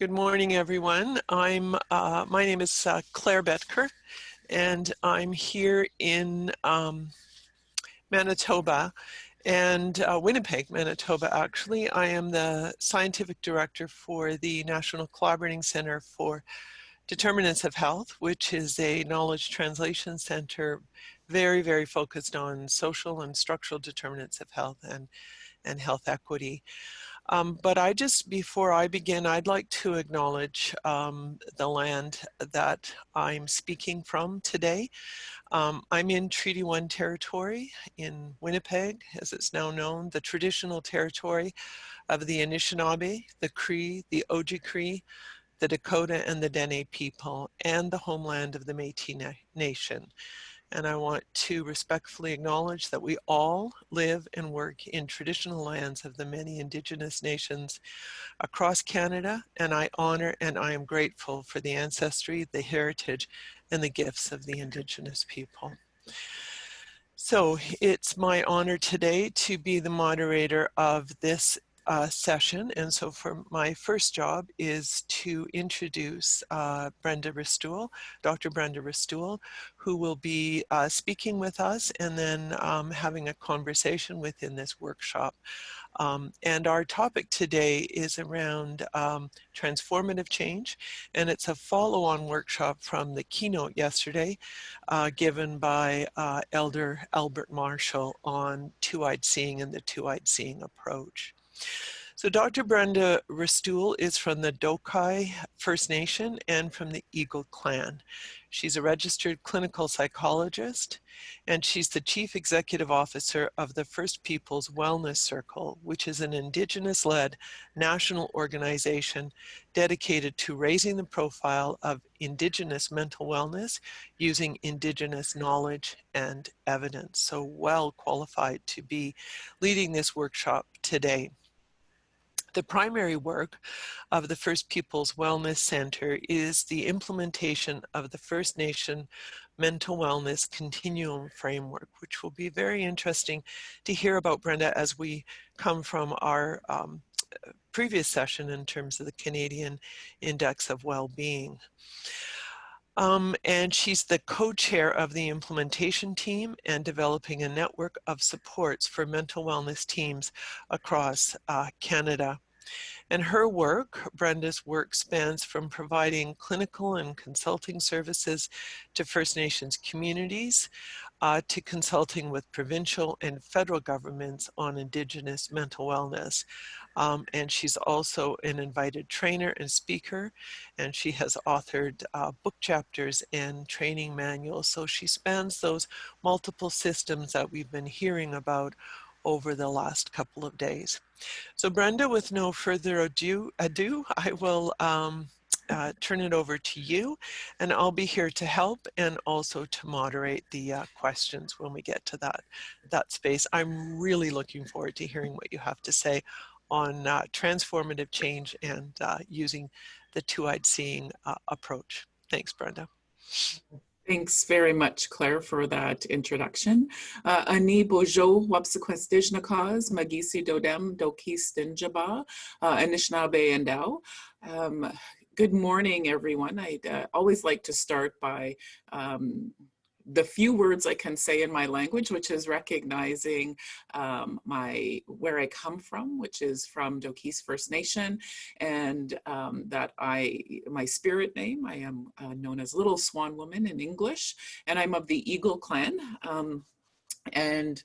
Good morning, everyone. My name is Claire Betker, and I'm here in Manitoba and Winnipeg, Manitoba, actually. I am the scientific director for the National Collaborating Centre for Determinants of Health, which is a knowledge translation center very, very focused on social and structural determinants of health and health equity. But before I begin, I'd like to acknowledge the land that I'm speaking from today. I'm in Treaty 1 territory in Winnipeg, as it's now known, the traditional territory of the Anishinaabe, the Cree, the Oji-Cree, the Dakota, and the Dene people, and the homeland of the Métis Nation. And I want to respectfully acknowledge that we all live and work in traditional lands of the many Indigenous nations across Canada, and I honor and I am grateful for the ancestry, the heritage, and the gifts of the Indigenous people. So it's my honor today to be the moderator of this session, and so for my first job is to introduce Brenda Restoule, Dr. Brenda Restoule, who will be speaking with us and then having a conversation within this workshop. And our topic today is around transformative change, and it's a follow-on workshop from the keynote yesterday given by Elder Albert Marshall on two-eyed seeing and the two-eyed seeing approach. So Dr. Brenda Restoule is from the Dokai First Nation and from the Eagle Clan. She's a registered clinical psychologist, and she's the Chief Executive Officer of the First Peoples Wellness Circle, which is an Indigenous-led national organization dedicated to raising the profile of Indigenous mental wellness using Indigenous knowledge and evidence. So well qualified to be leading this workshop today. The primary work of the First Peoples Wellness Center is the implementation of the First Nation Mental Wellness Continuum Framework, which will be very interesting to hear about, Brenda, as we come from our previous session in terms of the Canadian Index of Well-Being. And she's the co-chair of the implementation team and developing a network of supports for mental wellness teams across Canada. And her work, Brenda's work, spans from providing clinical and consulting services to First Nations communities to consulting with provincial and federal governments on Indigenous mental wellness. And she's also an invited trainer and speaker, and she has authored book chapters and training manuals. So she spans those multiple systems that we've been hearing about over the last couple of days. So Brenda, with no further ado, I will turn it over to you, and I'll be here to help and also to moderate the questions when we get to that space. I'm really looking forward to hearing what you have to say on transformative change and using the two-eyed seeing approach. Thanks, Brenda. Thanks very much, Claire, for that introduction. Ani bojo wapsequestijnakaz, magisi dodem dokistinjaba, Anishinaabe and Dao. Good morning, everyone. I'd always like to start by the few words I can say in my language, which is recognizing where I come from, which is from Dokis First Nation, and that my spirit name, I am known as Little Swan Woman in English, and I'm of the Eagle Clan, and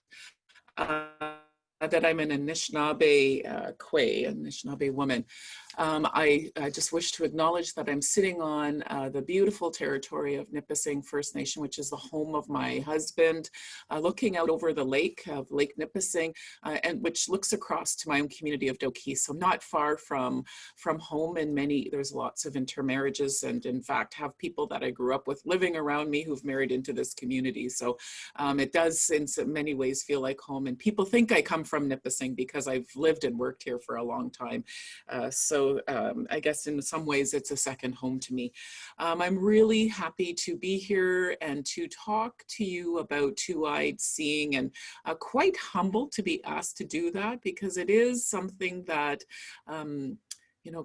that I'm an Anishinaabe Anishinaabe woman. I just wish to acknowledge that I'm sitting on the beautiful territory of Nipissing First Nation, which is the home of my husband, looking out over the lake of Lake Nipissing, and which looks across to my own community of Dokis. So not far from home, and there's lots of intermarriages, and in fact have people that I grew up with living around me who've married into this community. So it does in so many ways feel like home, and people think I come from Nipissing because I've lived and worked here for a long time. So I guess in some ways it's a second home to me. I'm really happy to be here and to talk to you about two-eyed seeing, and quite humbled to be asked to do that, because it is something that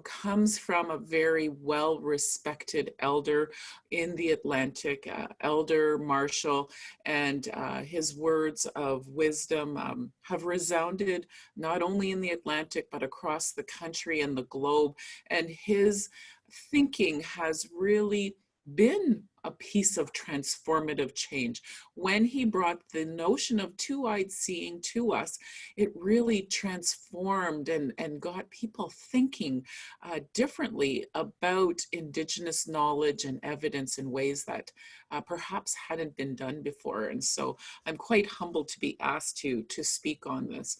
comes from a very well-respected elder in the Atlantic, Elder Marshall, and his words of wisdom have resounded not only in the Atlantic, but across the country and the globe. And his thinking has really been a piece of transformative change. When he brought the notion of two-eyed seeing to us, it really transformed and got people thinking differently about Indigenous knowledge and evidence in ways that perhaps hadn't been done before. And so I'm quite humbled to be asked to speak on this.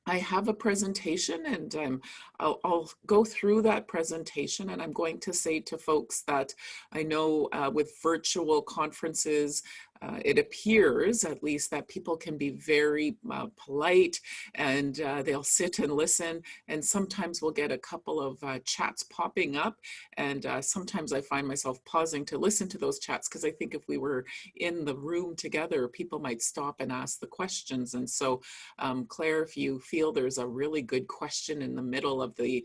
I have a presentation, and I'll go through that presentation, and I'm going to say to folks that I know with virtual conferences, it appears at least that people can be very polite, and they'll sit and listen, and sometimes we'll get a couple of chats popping up, and sometimes I find myself pausing to listen to those chats, because I think if we were in the room together, people might stop and ask the questions. And so Claire, if you feel there's a really good question in the middle of the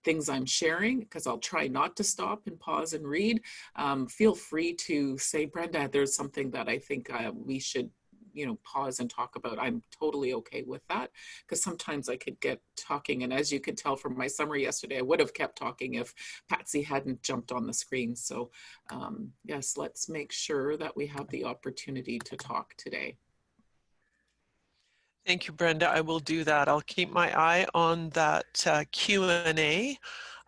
things I'm sharing, because I'll try not to stop and pause and read, feel free to say, Brenda, there's something that I think we should pause and talk about. I'm totally okay with that, because sometimes I could get talking, and as you could tell from my summary yesterday, I would have kept talking if Patsy hadn't jumped on the screen. So yes, let's make sure that we have the opportunity to talk today. Thank you, Brenda. I will do that. I'll keep my eye on that Q&A,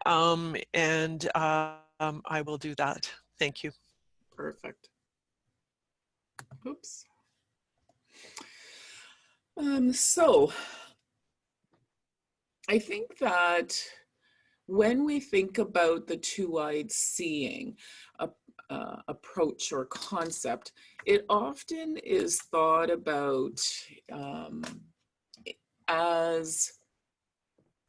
and I will do that. Thank you. Perfect. Oops. So I think that when we think about the two-eyed seeing approach or concept, it often is thought about as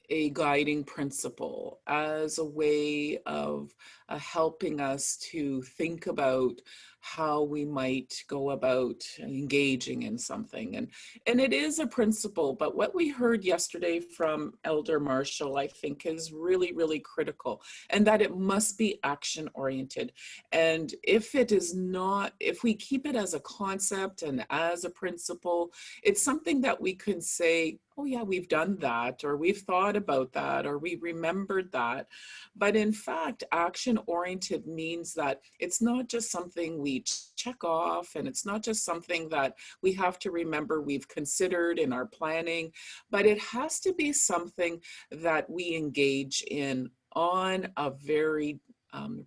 a guiding principle, as a way of helping us to think about how we might go about engaging in something. And it is a principle, but what we heard yesterday from Elder Marshall, I think, is really, really critical, and that it must be action oriented. And if it is not, if we keep it as a concept and as a principle, it's something that we can say, oh yeah, we've done that, or we've thought about that, or we remembered that. But in fact, action oriented means that it's not just something we check off, and it's not just something that we have to remember we've considered in our planning, but it has to be something that we engage in on a very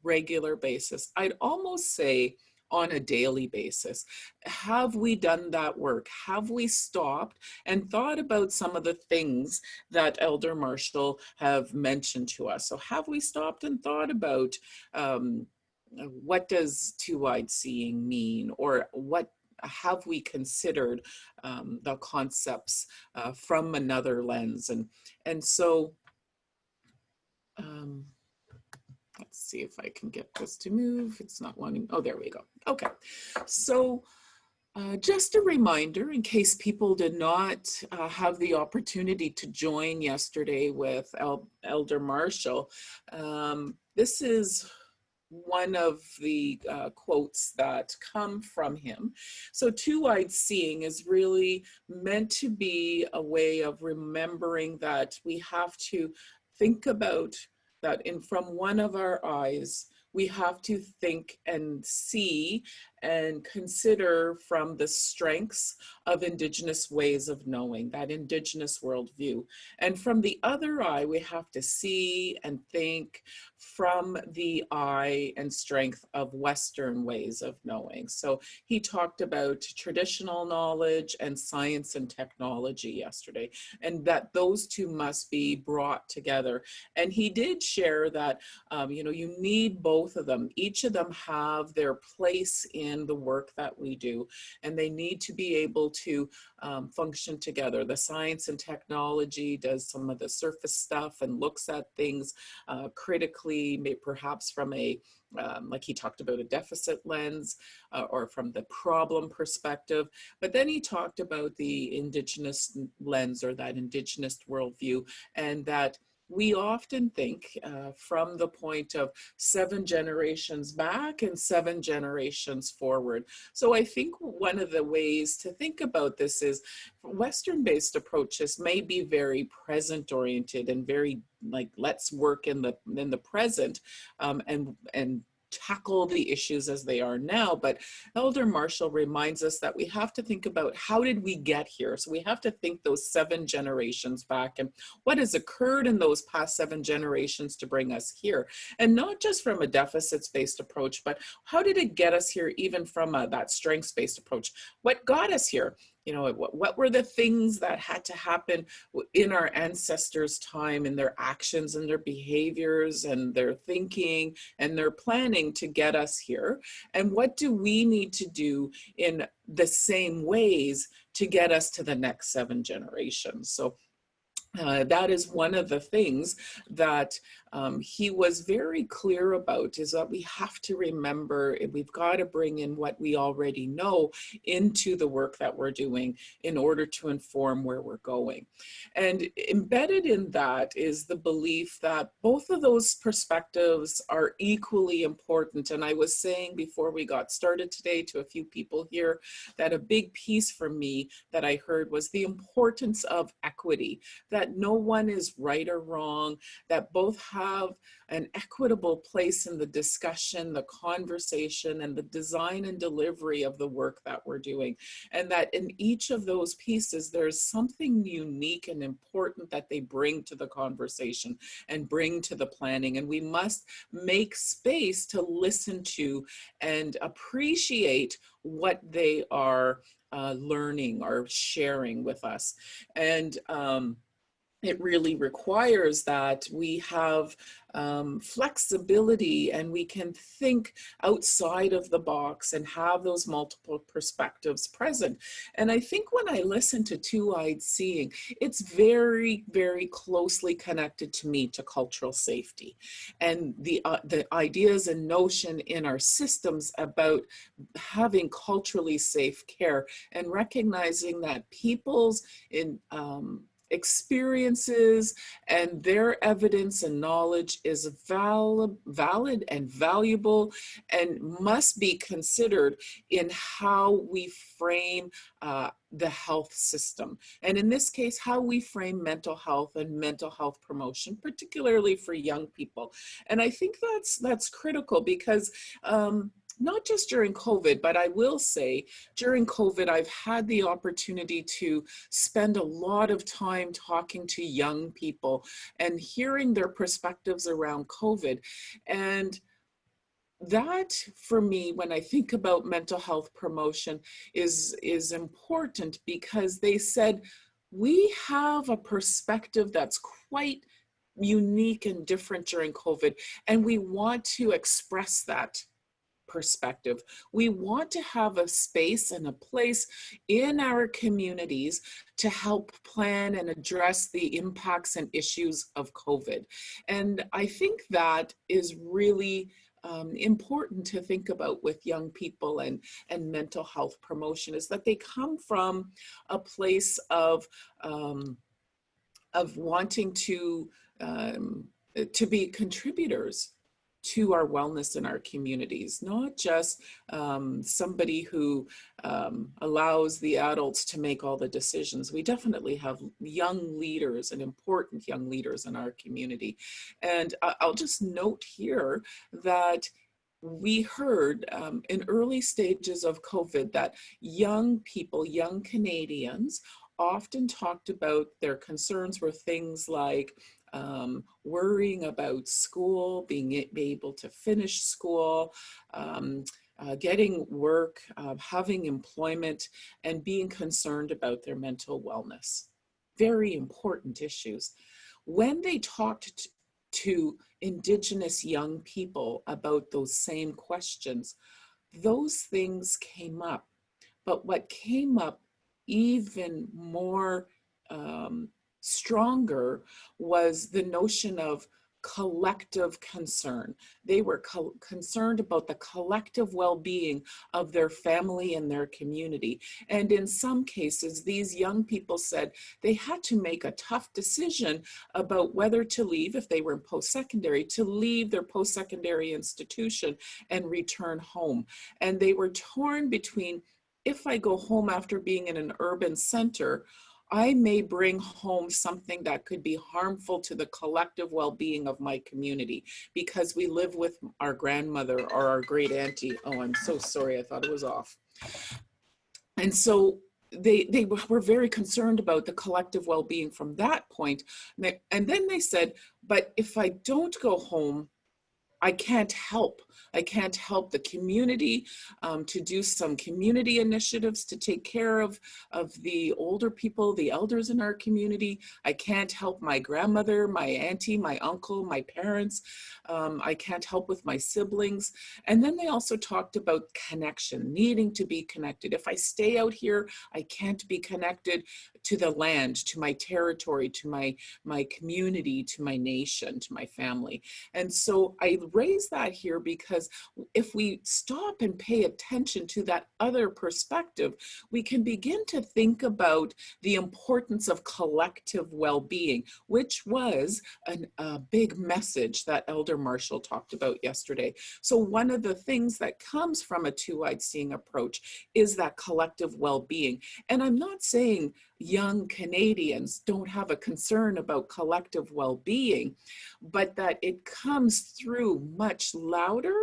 regular basis. I'd almost say on a daily basis. Have we done that work? Have we stopped and thought about some of the things that Elder Marshall have mentioned to us? So have we stopped and thought about what does two-eyed seeing mean, or what have we considered the concepts from another lens? And so let's see if I can get this to move. It's not wanting, oh, there we go. Okay, so just a reminder, in case people did not have the opportunity to join yesterday with Elder Marshall, this is one of the quotes that come from him. So two-eyed seeing is really meant to be a way of remembering that we have to think about that from one of our eyes, we have to think and see and consider from the strengths of Indigenous ways of knowing, that Indigenous worldview. And from the other eye, we have to see and think from the eye and strength of Western ways of knowing. So he talked about traditional knowledge and science and technology yesterday, and that those two must be brought together. And he did share that, you need both of them. Each of them have their place in the work that we do, and they need to be able to function together. The science and technology does some of the surface stuff and looks at things critically, perhaps from a, like he talked about, a deficit lens or from the problem perspective. But then he talked about the Indigenous lens, or that Indigenous worldview, and that we often think from the point of 7 generations back and 7 generations forward. So I think one of the ways to think about this is Western-based approaches may be very present-oriented and very like, let's work in the present, and tackle the issues as they are now. But Elder Marshall reminds us that we have to think about, how did we get here? So we have to think those 7 generations back and what has occurred in those past 7 generations to bring us here. And not just from a deficits-based approach, but how did it get us here even from that strengths-based approach? What got us here? You know, what were the things that had to happen in our ancestors' time, in their actions and their behaviors and their thinking and their planning to get us here? And what do we need to do in the same ways to get us to the next 7 generations? So that is one of the things that he was very clear about, is that we have to remember, we've got to bring in what we already know into the work that we're doing in order to inform where we're going. And embedded in that is the belief that both of those perspectives are equally important. And I was saying before we got started today to a few people here that a big piece for me that I heard was the importance of equity, that no one is right or wrong, that both have an equitable place in the discussion, the conversation, and the design and delivery of the work that we're doing. And that in each of those pieces, there's something unique and important that they bring to the conversation and bring to the planning. And we must make space to listen to and appreciate what they are learning or sharing with us. And it really requires that we have flexibility, and we can think outside of the box and have those multiple perspectives present. And I think when I listen to Two-Eyed Seeing, it's very, very closely connected to me to cultural safety and the ideas and notion in our systems about having culturally safe care, and recognizing that people's experiences and their evidence and knowledge is valid and valuable, and must be considered in how we frame the health system. And in this case, how we frame mental health and mental health promotion, particularly for young people. And I think that's critical, because not just during COVID, but I will say during COVID, I've had the opportunity to spend a lot of time talking to young people and hearing their perspectives around COVID. And that, for me, when I think about mental health promotion, is important, because they said, we have a perspective that's quite unique and different during COVID, and we want to express that perspective. We want to have a space and a place in our communities to help plan and address the impacts and issues of COVID. And I think that is really important to think about with young people and mental health promotion, is that they come from a place of wanting to be contributors to our wellness in our communities, not just somebody who allows the adults to make all the decisions. We definitely have young leaders and important young leaders in our community. And I'll just note here that we heard in early stages of COVID that young people, young Canadians, often talked about their concerns were things like worrying about school, being able to finish school, getting work, having employment, and being concerned about their mental wellness. Very important issues. When they talked to Indigenous young people about those same questions, those things came up. But what came up even more stronger was the notion of collective concern. They were concerned about the collective well-being of their family and their community. And in some cases, these young people said they had to make a tough decision about whether to leave, if they were in post-secondary, to leave their post-secondary institution and return home. And they were torn between, if I go home after being in an urban center, I may bring home something that could be harmful to the collective well-being of my community because we live with our grandmother or our great auntie. Oh, I'm so sorry, I thought it was off. And so they were very concerned about the collective well-being from that point. And then they said, but if I don't go home, I can't help the community to do some community initiatives to take care of the older people, the elders in our community. I can't help my grandmother, my auntie, my uncle, my parents. I can't help with my siblings. And then they also talked about connection, needing to be connected. If I stay out here, I can't be connected to the land, to my territory, to my community, to my nation, to my family. And so I raise that here because if we stop and pay attention to that other perspective, we can begin to think about the importance of collective well-being, which was a big message that Elder Marshall talked about yesterday. So one of the things that comes from a two-eyed seeing approach is that collective well-being. And I'm not saying young Canadians don't have a concern about collective well-being, but that it comes through much louder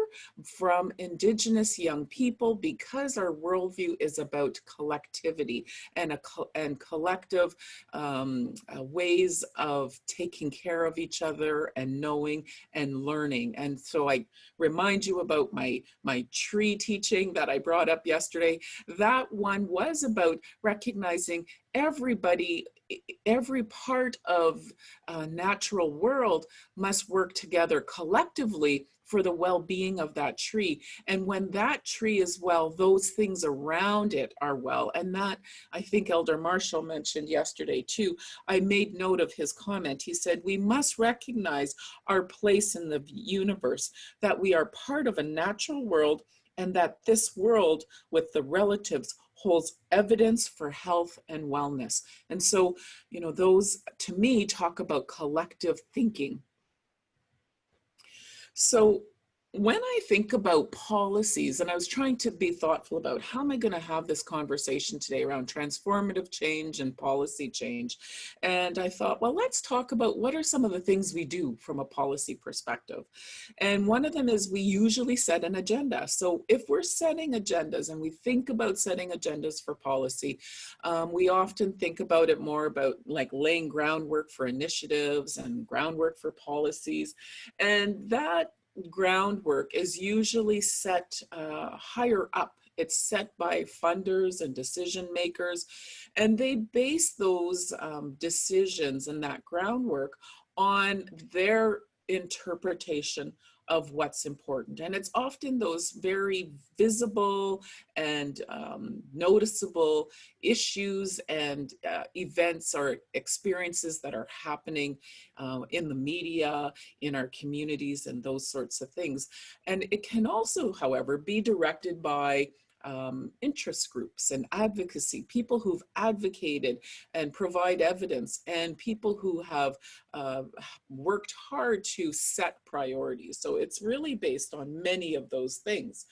from Indigenous young people because our worldview is about collectivity and collective ways of taking care of each other and knowing and learning. And so I remind you about my tree teaching that I brought up yesterday. That one was about recognizing everybody, every part of natural world must work together collectively for the well-being of that tree. And when that tree is well, those things around it are well. And that, I think Elder Marshall mentioned yesterday too. I made note of his comment. He said, we must recognize our place in the universe, that we are part of a natural world, and that this world with the relatives holds evidence for health and wellness. And so, you know, those to me talk about collective thinking. So when I think about policies, and I was trying to be thoughtful about how am I going to have this conversation today around transformative change and policy change. And I thought, well, let's talk about what are some of the things we do from a policy perspective. And one of them is we usually set an agenda. So if we're setting agendas and we think about setting agendas for policy, we often think about it more about like laying groundwork for initiatives and groundwork for policies. And that groundwork is usually set higher up. It's set by funders and decision makers, and they base those decisions and that groundwork on their interpretation of what's important. And it's often those very visible and noticeable issues and events or experiences that are happening in the media, in our communities, and those sorts of things. And it can also, however, be directed by interest groups and advocacy, people who've advocated and provide evidence, and people who have worked hard to set priorities. So it's really based on many of those things.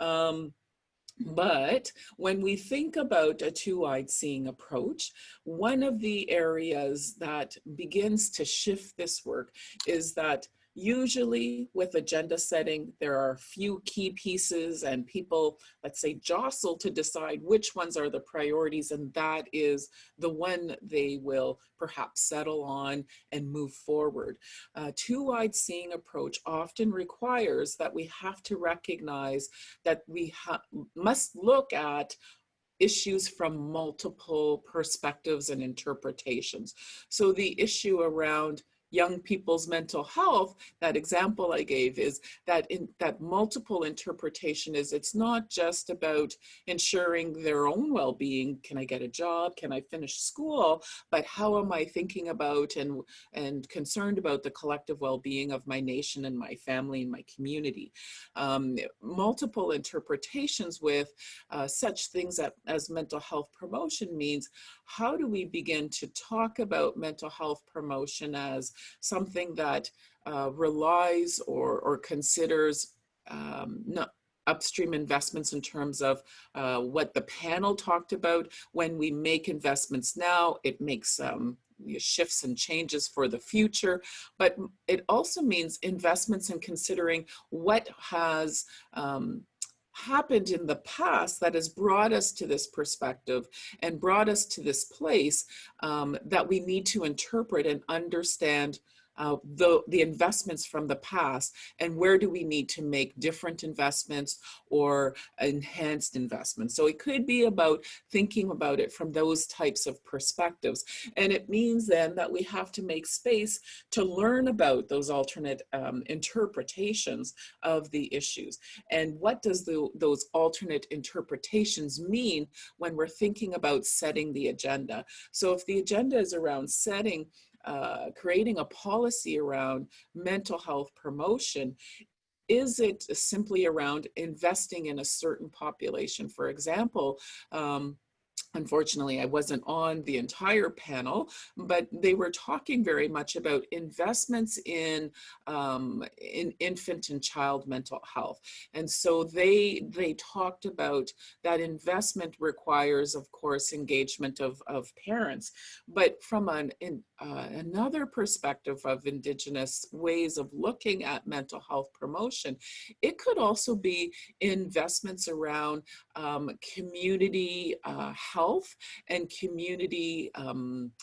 But when we think about a two-eyed seeing approach, one of the areas that begins to shift this work is that usually with agenda setting, there are a few key pieces and people, let's say, jostle to decide which ones are the priorities, and that is the one they will perhaps settle on and move forward. Two-eyed seeing approach often requires that we have to recognize that we must look at issues from multiple perspectives and interpretations. So the issue around young people's mental health, that example I gave is that that multiple interpretation is, it's not just about ensuring their own well-being. Can I get a job? Can I finish school? But how am I thinking about and concerned about the collective well-being of my nation and my family and my community? Multiple interpretations with such things as mental health promotion means, how do we begin to talk about mental health promotion as something that relies or considers not upstream investments in terms of what the panel talked about. When we make investments now, it makes shifts and changes for the future, but it also means investments in considering what has happened in the past that has brought us to this perspective and brought us to this place that we need to interpret and understand the investments from the past, and where do we need to make different investments or enhanced investments. So it could be about thinking about it from those types of perspectives. And it means then that we have to make space to learn about those alternate interpretations of the issues. And what does those alternate interpretations mean when we're thinking about setting the agenda? So if the agenda is around creating a policy around mental health promotion, is it simply around investing in a certain population? For example, unfortunately, I wasn't on the entire panel, but they were talking very much about investments in infant and child mental health. And so they talked about that investment requires, of course, engagement of parents. But from another perspective of Indigenous ways of looking at mental health promotion, it could also be investments around community health and community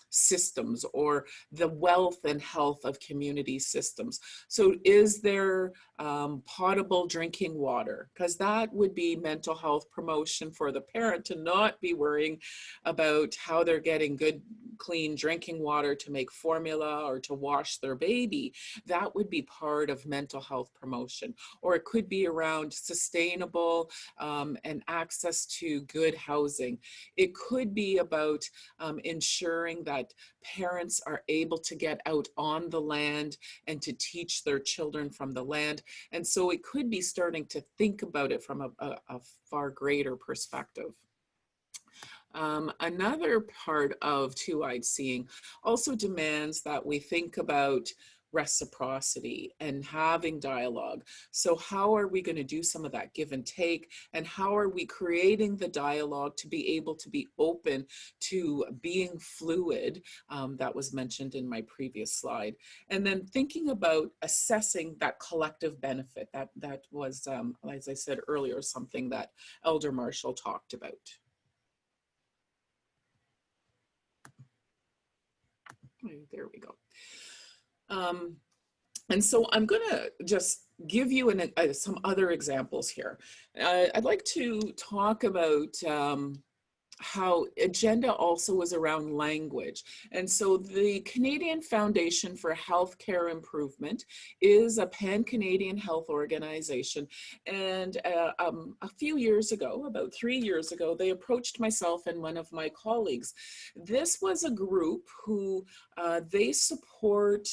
systems, or the wealth and health of community systems. So is there potable drinking water? Because that would be mental health promotion for the parent, to not be worrying about how they're getting good, clean drinking water to make formula or to wash their baby. That would be part of mental health promotion. Or it could be around sustainable and access to good housing. It could be about ensuring that parents are able to get out on the land and to teach their children from the land. And so it could be starting to think about it from a far greater perspective. Another part of THROUG Seeing also demands that we think about reciprocity and having dialogue. So how are we going to do some of that give and take, and how are we creating the dialogue to be able to be open to being fluid, that was mentioned in my previous slide. And then thinking about assessing that collective benefit. That was, as I said earlier, something that Elder Marshall talked about. There we go. And so I'm going to just give you some other examples here. I'd like to talk about how agenda also is around language. And so the Canadian Foundation for Healthcare Improvement is a pan-Canadian health organization. And a few years ago, about 3 years ago, they approached myself and one of my colleagues. This was a group who they support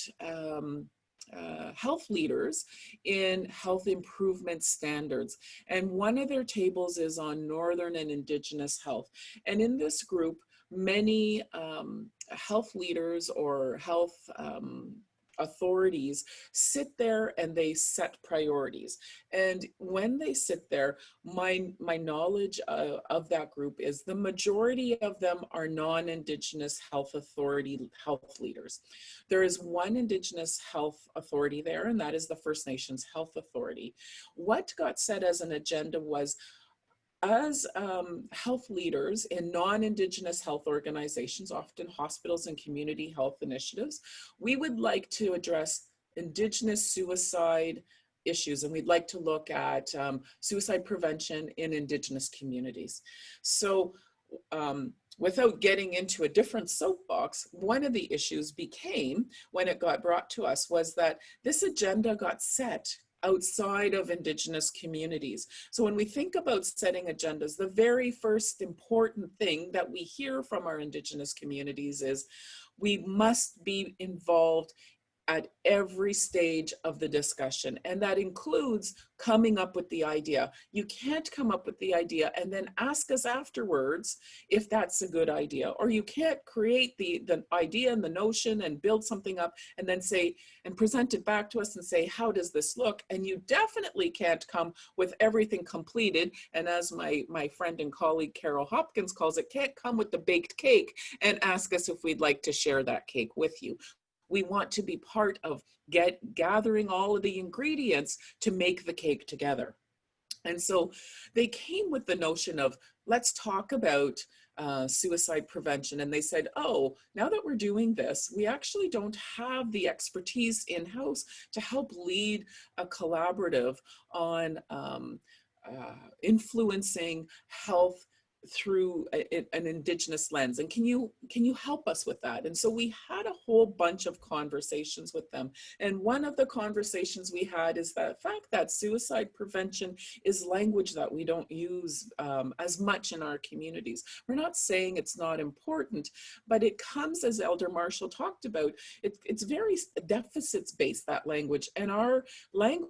health leaders in health improvement standards. And one of their tables is on Northern and Indigenous health. And in this group, many health leaders or health authorities sit there and they set priorities. And when they sit there, my knowledge of that group is the majority of them are non-Indigenous health authority health leaders. There is one Indigenous health authority there, and that is the First Nations Health Authority. What got set as an agenda was, as health leaders in non-Indigenous health organizations, often hospitals and community health initiatives, we would like to address Indigenous suicide issues, and we'd like to look at suicide prevention in Indigenous communities. So without getting into a different soapbox, one of the issues became, when it got brought to us, was that this agenda got set outside of Indigenous communities. So when we think about setting agendas, the very first important thing that we hear from our Indigenous communities is we must be involved at every stage of the discussion. And that includes coming up with the idea. You can't come up with the idea and then ask us afterwards if that's a good idea. Or you can't create the idea and the notion and build something up and then say, and present it back to us and say, how does this look? And you definitely can't come with everything completed. And as my friend and colleague Carol Hopkins calls it, can't come with the baked cake and ask us if we'd like to share that cake with you. We want to be part of gathering all of the ingredients to make the cake together. And so they came with the notion of, let's talk about suicide prevention. And they said, oh, now that we're doing this, we actually don't have the expertise in-house to help lead a collaborative on influencing health through an Indigenous lens. And can you help us with that? And so we had a whole bunch of conversations with them. And one of the conversations we had is the fact that suicide prevention is language that we don't use as much in our communities. We're not saying it's not important, but it comes, as Elder Marshall talked about, it's very deficits-based, that language. And our language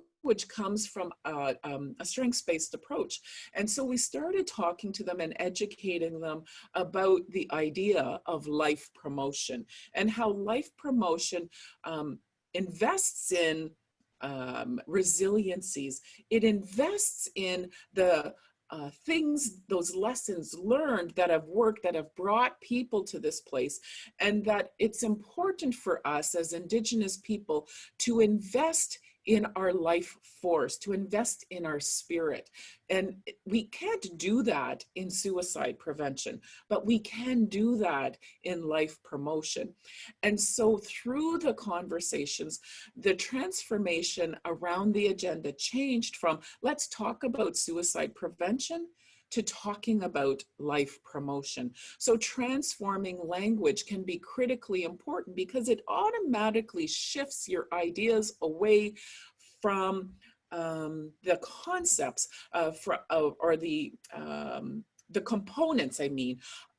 comes from a strengths-based approach. And so we started talking to them and educating them about the idea of life promotion and how life promotion invests in resiliencies. It invests in the things, those lessons learned that have worked, that have brought people to this place, and that it's important for us as Indigenous people to invest in our life force, to invest in our spirit. And we can't do that in suicide prevention, but we can do that in life promotion. And so through the conversations, the transformation around the agenda changed from, let's talk about suicide prevention, to talking about life promotion. So transforming language can be critically important because it automatically shifts your ideas away from the concepts or the components,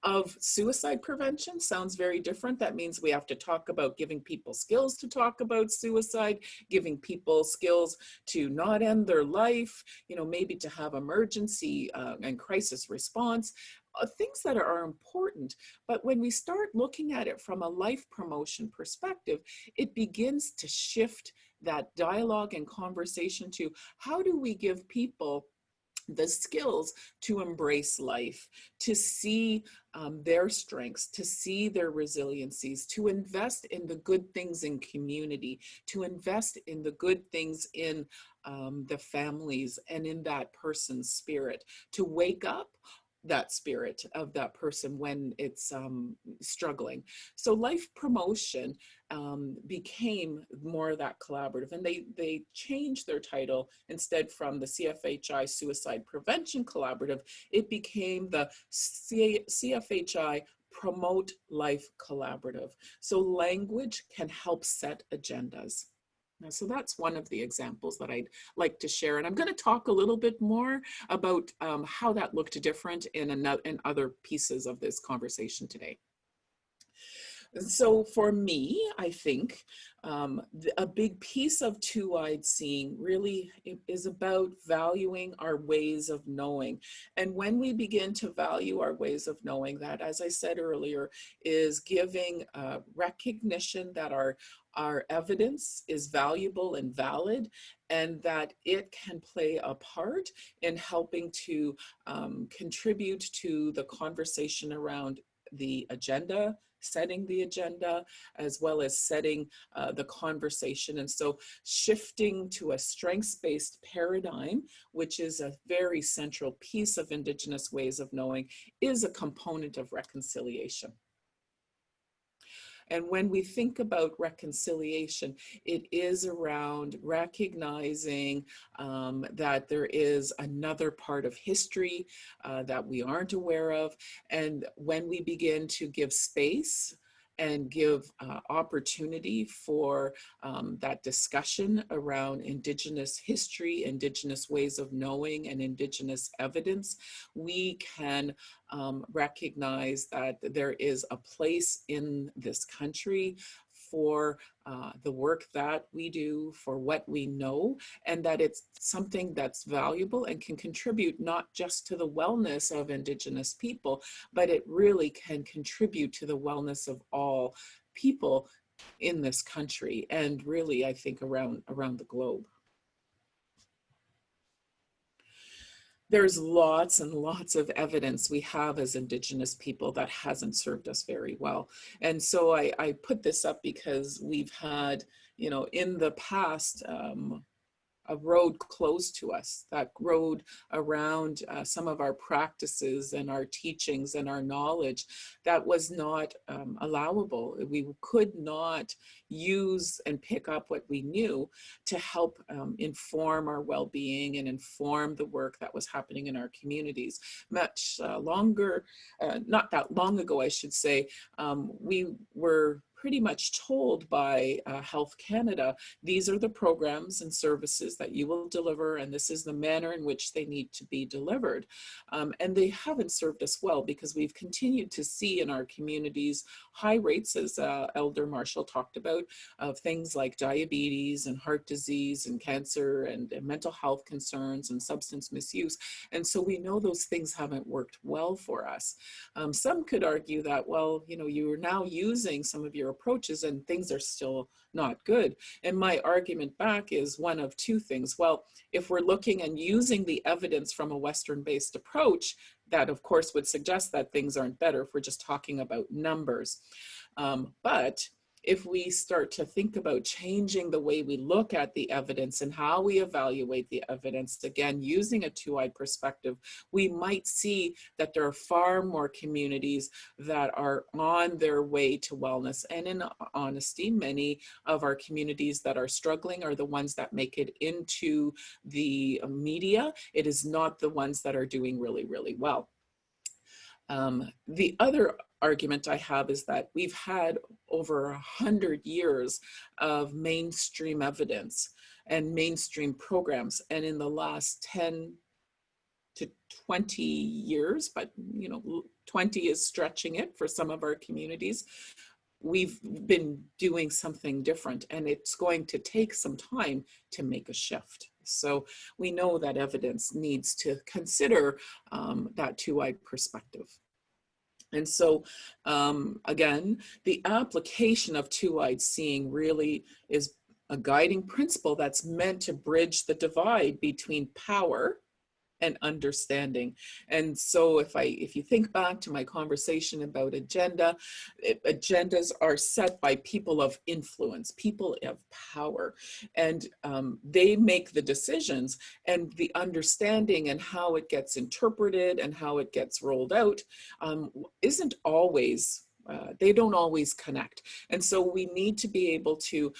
of suicide prevention. Sounds very different. That means we have to talk about giving people skills to talk about suicide, giving people skills to not end their life, maybe to have emergency and crisis response, things that are important. But when we start looking at it from a life promotion perspective, it begins to shift that dialogue and conversation to, how do we give people the skills to embrace life, to see their strengths, to see their resiliencies, to invest in the good things in community, to invest in the good things in the families and in that person's spirit, to wake up that spirit of that person when it's struggling. So life promotion became more of that collaborative, and they changed their title. Instead, from the CFHI Suicide Prevention Collaborative, it became the CFHI Promote Life Collaborative. So language can help set agendas. So that's one of the examples that I'd like to share. And I'm going to talk a little bit more about how that looked different in other pieces of this conversation today. So for me, I think a big piece of two-eyed seeing really is about valuing our ways of knowing. And when we begin to value our ways of knowing, that, as I said earlier, is giving recognition that our evidence is valuable and valid, and that it can play a part in helping to contribute to the conversation around the agenda, setting the agenda, as well as setting the conversation. And so shifting to a strengths-based paradigm, which is a very central piece of Indigenous ways of knowing, is a component of reconciliation. And when we think about reconciliation, it is around recognizing that there is another part of history that we aren't aware of. And when we begin to give space and give opportunity for that discussion around Indigenous history, Indigenous ways of knowing, and Indigenous evidence, we can recognize that there is a place in this country for the work that we do, for what we know, and that it's something that's valuable and can contribute not just to the wellness of Indigenous people, but it really can contribute to the wellness of all people in this country, and really, I think, around the globe. There's lots and lots of evidence we have as Indigenous people that hasn't served us very well. And so I put this up because we've had, you know, in the past, a road closed to us, that road around some of our practices and our teachings and our knowledge that was not allowable. We could not use and pick up what we knew to help inform our well-being and inform the work that was happening in our communities. Much longer, not that long ago, I should say, we were pretty much told by Health Canada, these are the programs and services that you will deliver, and this is the manner in which they need to be delivered. And they haven't served us well, because we've continued to see in our communities high rates, as Elder Marshall talked about, of things like diabetes and heart disease and cancer and mental health concerns and substance misuse. And so we know those things haven't worked well for us. Some could argue that, well, you know, you are now using some of your approaches and things are still not good. And my argument back is one of two things. Well, if we're looking and using the evidence from a Western-based approach, that of course would suggest that things aren't better if we're just talking about numbers. But if we start to think about changing the way we look at the evidence and how we evaluate the evidence, again, using a two-eyed perspective, we might see that there are far more communities that are on their way to wellness. And in honesty, many of our communities that are struggling are the ones that make it into the media. It is not the ones that are doing really, really well. The other argument I have is that we've had over 100 years of mainstream evidence and mainstream programs, and in the last 10 to 20 years, but you know, 20 is stretching it for some of our communities, we've been doing something different, and it's going to take some time to make a shift. So we know that evidence needs to consider that two-eyed perspective. And so, again, the application of two-eyed seeing really is a guiding principle that's meant to bridge the divide between power and understanding. And so if you think back to my conversation about agenda, agendas are set by people of influence, people of power, and they make the decisions, and the understanding and how it gets interpreted and how it gets rolled out isn't always they don't always connect. And so we need to be able to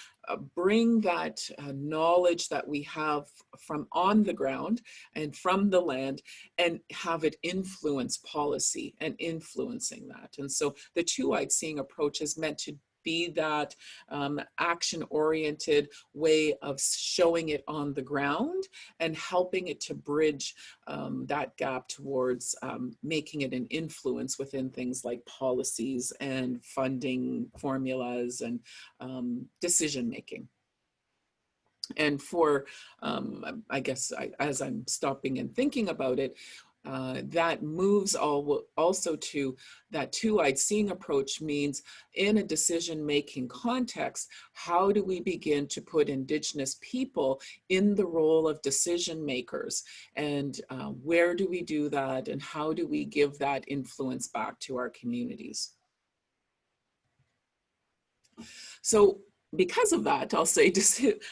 bring that knowledge that we have from on the ground and from the land and have it influence policy and influencing that. And so the two-eyed seeing approach is meant to be that action-oriented way of showing it on the ground and helping it to bridge that gap towards making it an influence within things like policies and funding formulas and decision-making. And for, I guess, as I'm stopping and thinking about it, that moves also to that two-eyed seeing approach means in a decision-making context, how do we begin to put Indigenous people in the role of decision makers? And where do we do that? And how do we give that influence back to our communities? So because of that, I'll say,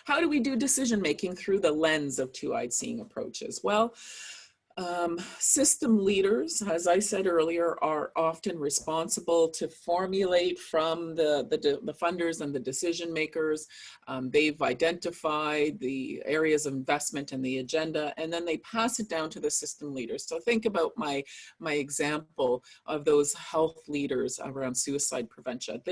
how do we do decision-making through the lens of two-eyed seeing approaches? Well, System leaders, as I said earlier, are often responsible to formulate from the funders and the decision makers. They've identified the areas of investment and the agenda, and then they pass it down to the system leaders. So think about my example of those health leaders around suicide prevention.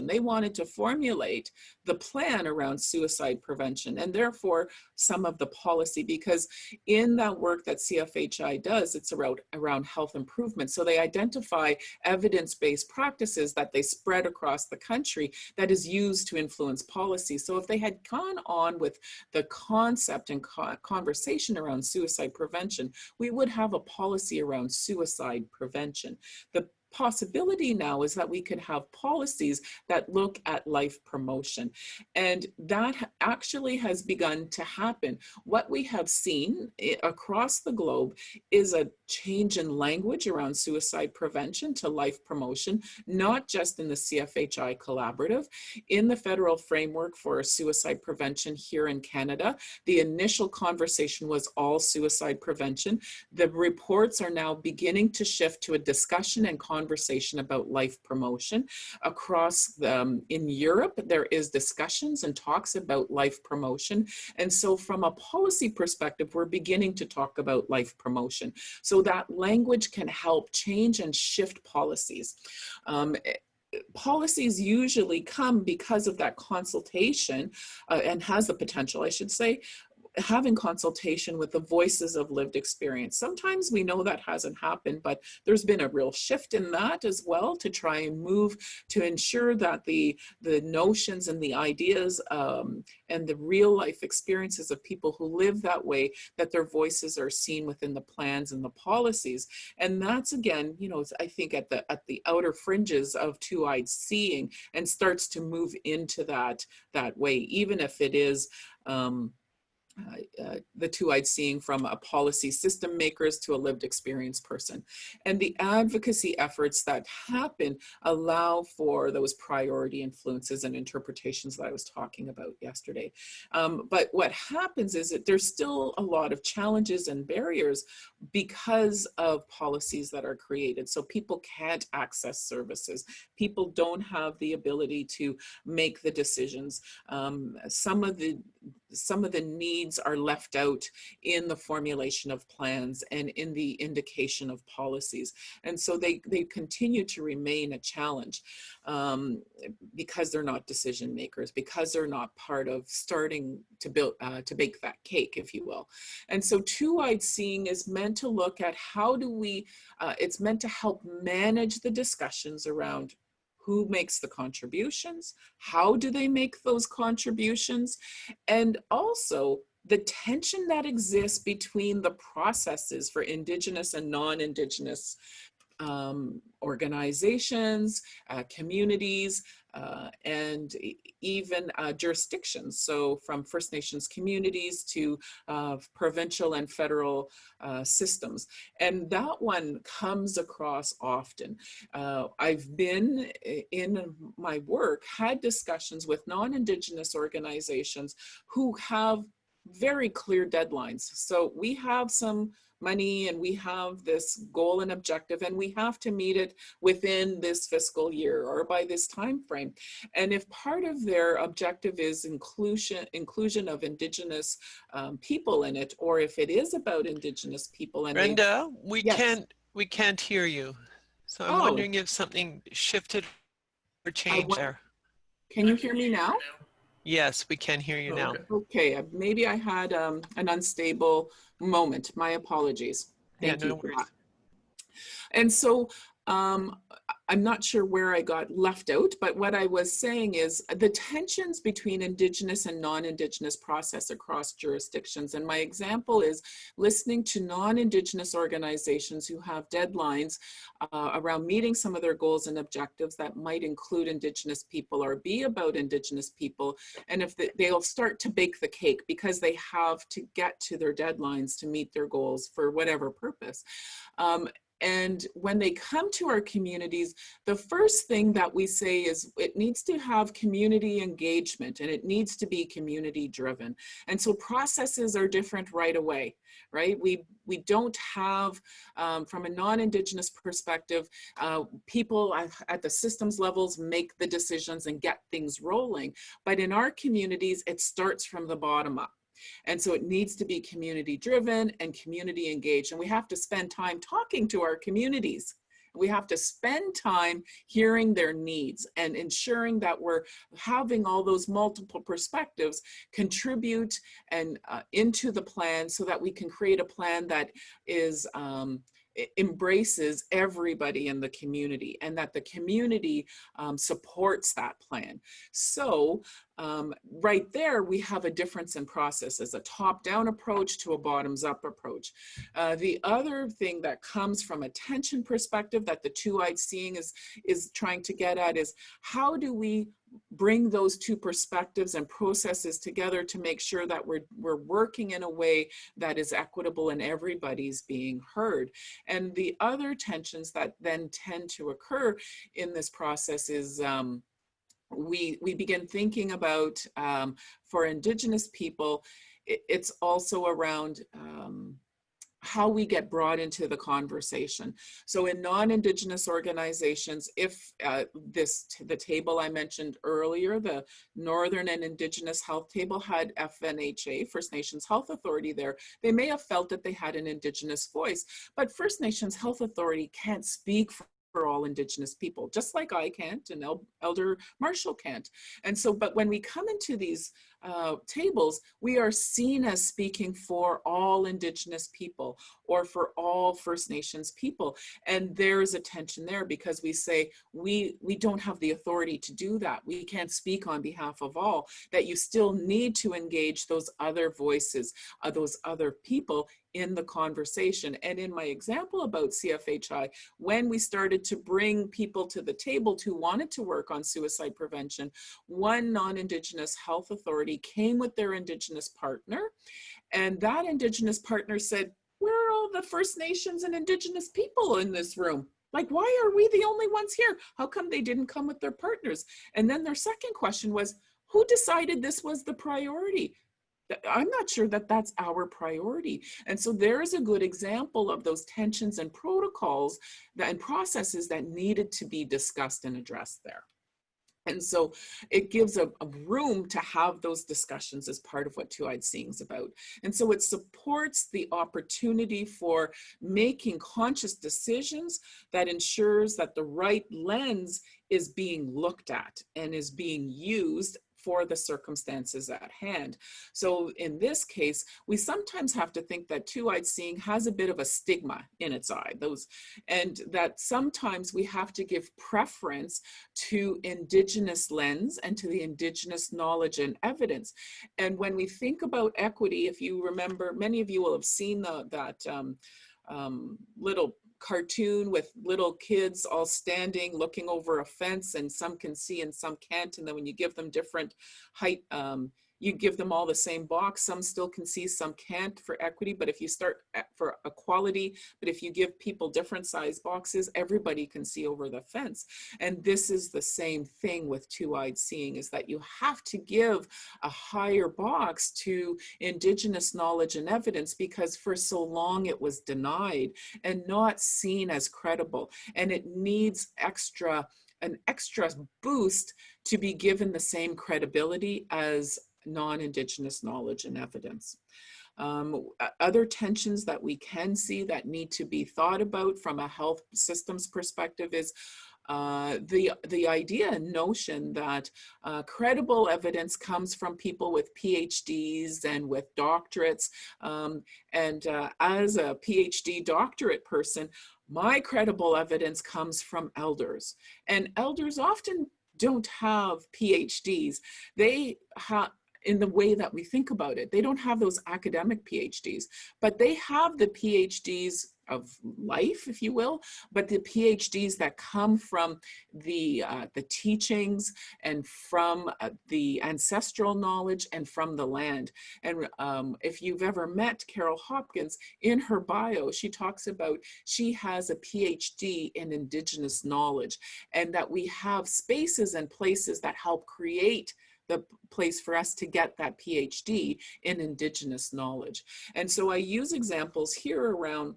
They wanted to formulate the plan around suicide prevention and therefore some of the policy, because in that work that CFHI does, it's around health improvement. So they identify evidence-based practices that they spread across the country that is used to influence policy. So if they had gone on with the concept and conversation around suicide prevention, we would have a policy around suicide prevention. The possibility now is that we could have policies that look at life promotion. And that actually has begun to happen. What we have seen across the globe is a change in language around suicide prevention to life promotion, not just in the CFHI collaborative. In the federal framework for suicide prevention here in Canada, the initial conversation was all suicide prevention. The reports are now beginning to shift to a discussion and conversation about life promotion. Across in Europe, there is discussions and talks about life promotion. And so from a policy perspective, we're beginning to talk about life promotion. So that language can help change and shift policies. Policies usually come because of that consultation and has the potential, I should say, having consultation with the voices of lived experience. Sometimes we know that hasn't happened, but there's been a real shift in that as well to try and move to ensure that the notions and the ideas and the real life experiences of people who live that way, that their voices are seen within the plans and the policies. And that's, again, you know, I think at the outer fringes of two-eyed seeing, and starts to move into that way, even if it is the two-eyed seeing from a policy system makers to a lived experience person. And the advocacy efforts that happen allow for those priority influences and interpretations that I was talking about yesterday. But what happens is that there's still a lot of challenges and barriers because of policies that are created. So people can't access services. People don't have the ability to make the decisions. Some of the needs are left out in the formulation of plans and in the indication of policies. And so they continue to remain a challenge because they're not decision makers, because they're not part of starting to build, to bake that cake, if you will. And so two-eyed seeing is meant to look at how do we, it's meant to help manage the discussions around who makes the contributions, how do they make those contributions, and also the tension that exists between the processes for Indigenous and non-Indigenous organizations, communities, and even jurisdictions. So from First Nations communities to provincial and federal systems. And that one comes across often. I've been in my work, had discussions with non-Indigenous organizations who have very clear deadlines. So we have some money and we have this goal and objective and we have to meet it within this fiscal year or by this time frame. And if part of their objective is inclusion of Indigenous people in it, or if it is about Indigenous people and Brenda, yes. we can't hear you. So I'm wondering if something shifted or changed there. Can you hear me now? Yes, we can hear you now. Okay, maybe I had an unstable moment. My apologies. Thank you for that. And so I'm not sure where I got left out, but what I was saying is the tensions between Indigenous and non-Indigenous process across jurisdictions. And my example is listening to non-Indigenous organizations who have deadlines around meeting some of their goals and objectives that might include Indigenous people or be about Indigenous people. And if they'll start to bake the cake because they have to get to their deadlines to meet their goals for whatever purpose. And when they come to our communities, the first thing that we say is it needs to have community engagement and it needs to be community driven. And so processes are different right away, right? We don't have, from a non-Indigenous perspective, people at the systems levels make the decisions and get things rolling. But in our communities, it starts from the bottom up. And so it needs to be community driven and community engaged. And we have to spend time talking to our communities. We have to spend time hearing their needs and ensuring that we're having all those multiple perspectives contribute and into the plan so that we can create a plan that is embraces everybody in the community and that the community supports that plan. So right there, we have a difference in process as a top-down approach to a bottoms-up approach. The other thing that comes from a tension perspective that the THROUG seeing is trying to get at is how do we bring those two perspectives and processes together to make sure that we're working in a way that is equitable and everybody's being heard. And the other tensions that then tend to occur in this process is we begin thinking about, for Indigenous people, it's also around how we get brought into the conversation. So in non-Indigenous organizations, if the table I mentioned earlier, the Northern and Indigenous Health Table had FNHA, First Nations Health Authority there, they may have felt that they had an Indigenous voice, but First Nations Health Authority can't speak for all Indigenous people, just like I can't and Elder Marshall can't. And so, but when we come into these tables, we are seen as speaking for all Indigenous people or for all First Nations people. And there's a tension there because we say, we don't have the authority to do that. We can't speak on behalf of all, that you still need to engage those other voices, those other people in the conversation. And in my example about CFHI, when we started to bring people to the table who wanted to work on suicide prevention, one non-Indigenous health authority came with their Indigenous partner, and that Indigenous partner said, where are all the First Nations and Indigenous people in this room? Like, why are we the only ones here? How come they didn't come with their partners? And then their second question was, who decided this was the priority? I'm not sure that that's our priority. And so there is a good example of those tensions and protocols and processes that needed to be discussed and addressed there. And so it gives a room to have those discussions as part of what THROUG seeing is about. And so it supports the opportunity for making conscious decisions that ensures that the right lens is being looked at and is being used for the circumstances at hand. So in this case, we sometimes have to think that THROUG seeing has a bit of a stigma in its eye, and that sometimes we have to give preference to Indigenous lens and to the Indigenous knowledge and evidence. And when we think about equity, if you remember, many of you will have seen that little cartoon with little kids all standing looking over a fence, and some can see and some can't, and then when you give them different height, you give them all the same box, some still can see, some can't for equity. But if you start for equality, but if you give people different size boxes, everybody can see over the fence. And this is the same thing with THROUG seeing, is that you have to give a higher box to Indigenous knowledge and evidence because for so long it was denied and not seen as credible. And it needs an extra boost to be given the same credibility as non-Indigenous knowledge and evidence. Other tensions that we can see that need to be thought about from a health systems perspective is the idea and notion that credible evidence comes from people with PhDs and with doctorates. As a PhD doctorate person, my credible evidence comes from elders. And elders often don't have PhDs. They in the way that we think about it. They don't have those academic PhDs, but they have the PhDs of life, if you will, but the PhDs that come from the teachings and from the ancestral knowledge and from the land. And if you've ever met Carol Hopkins, in her bio, she talks about she has a PhD in Indigenous knowledge, and that we have spaces and places that help create the place for us to get that PhD in Indigenous knowledge. And so I use examples here around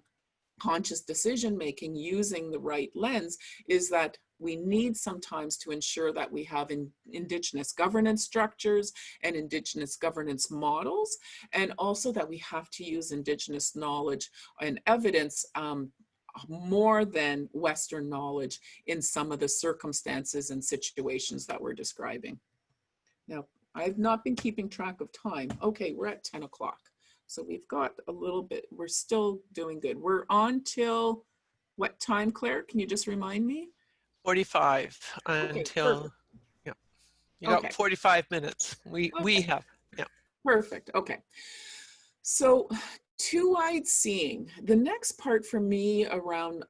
conscious decision making using the right lens, is that we need sometimes to ensure that we have Indigenous governance structures and Indigenous governance models, and also that we have to use Indigenous knowledge and evidence more than Western knowledge in some of the circumstances and situations that we're describing. Now, I've not been keeping track of time. Okay, we're at 10 o'clock. So we've got a little bit, we're still doing good. We're on till what time, Claire? Can you just remind me? 45 Okay, until, perfect. yeah, you got Okay. 45 minutes. We have, yeah. Perfect, okay. So two-eyed seeing. The next part for me around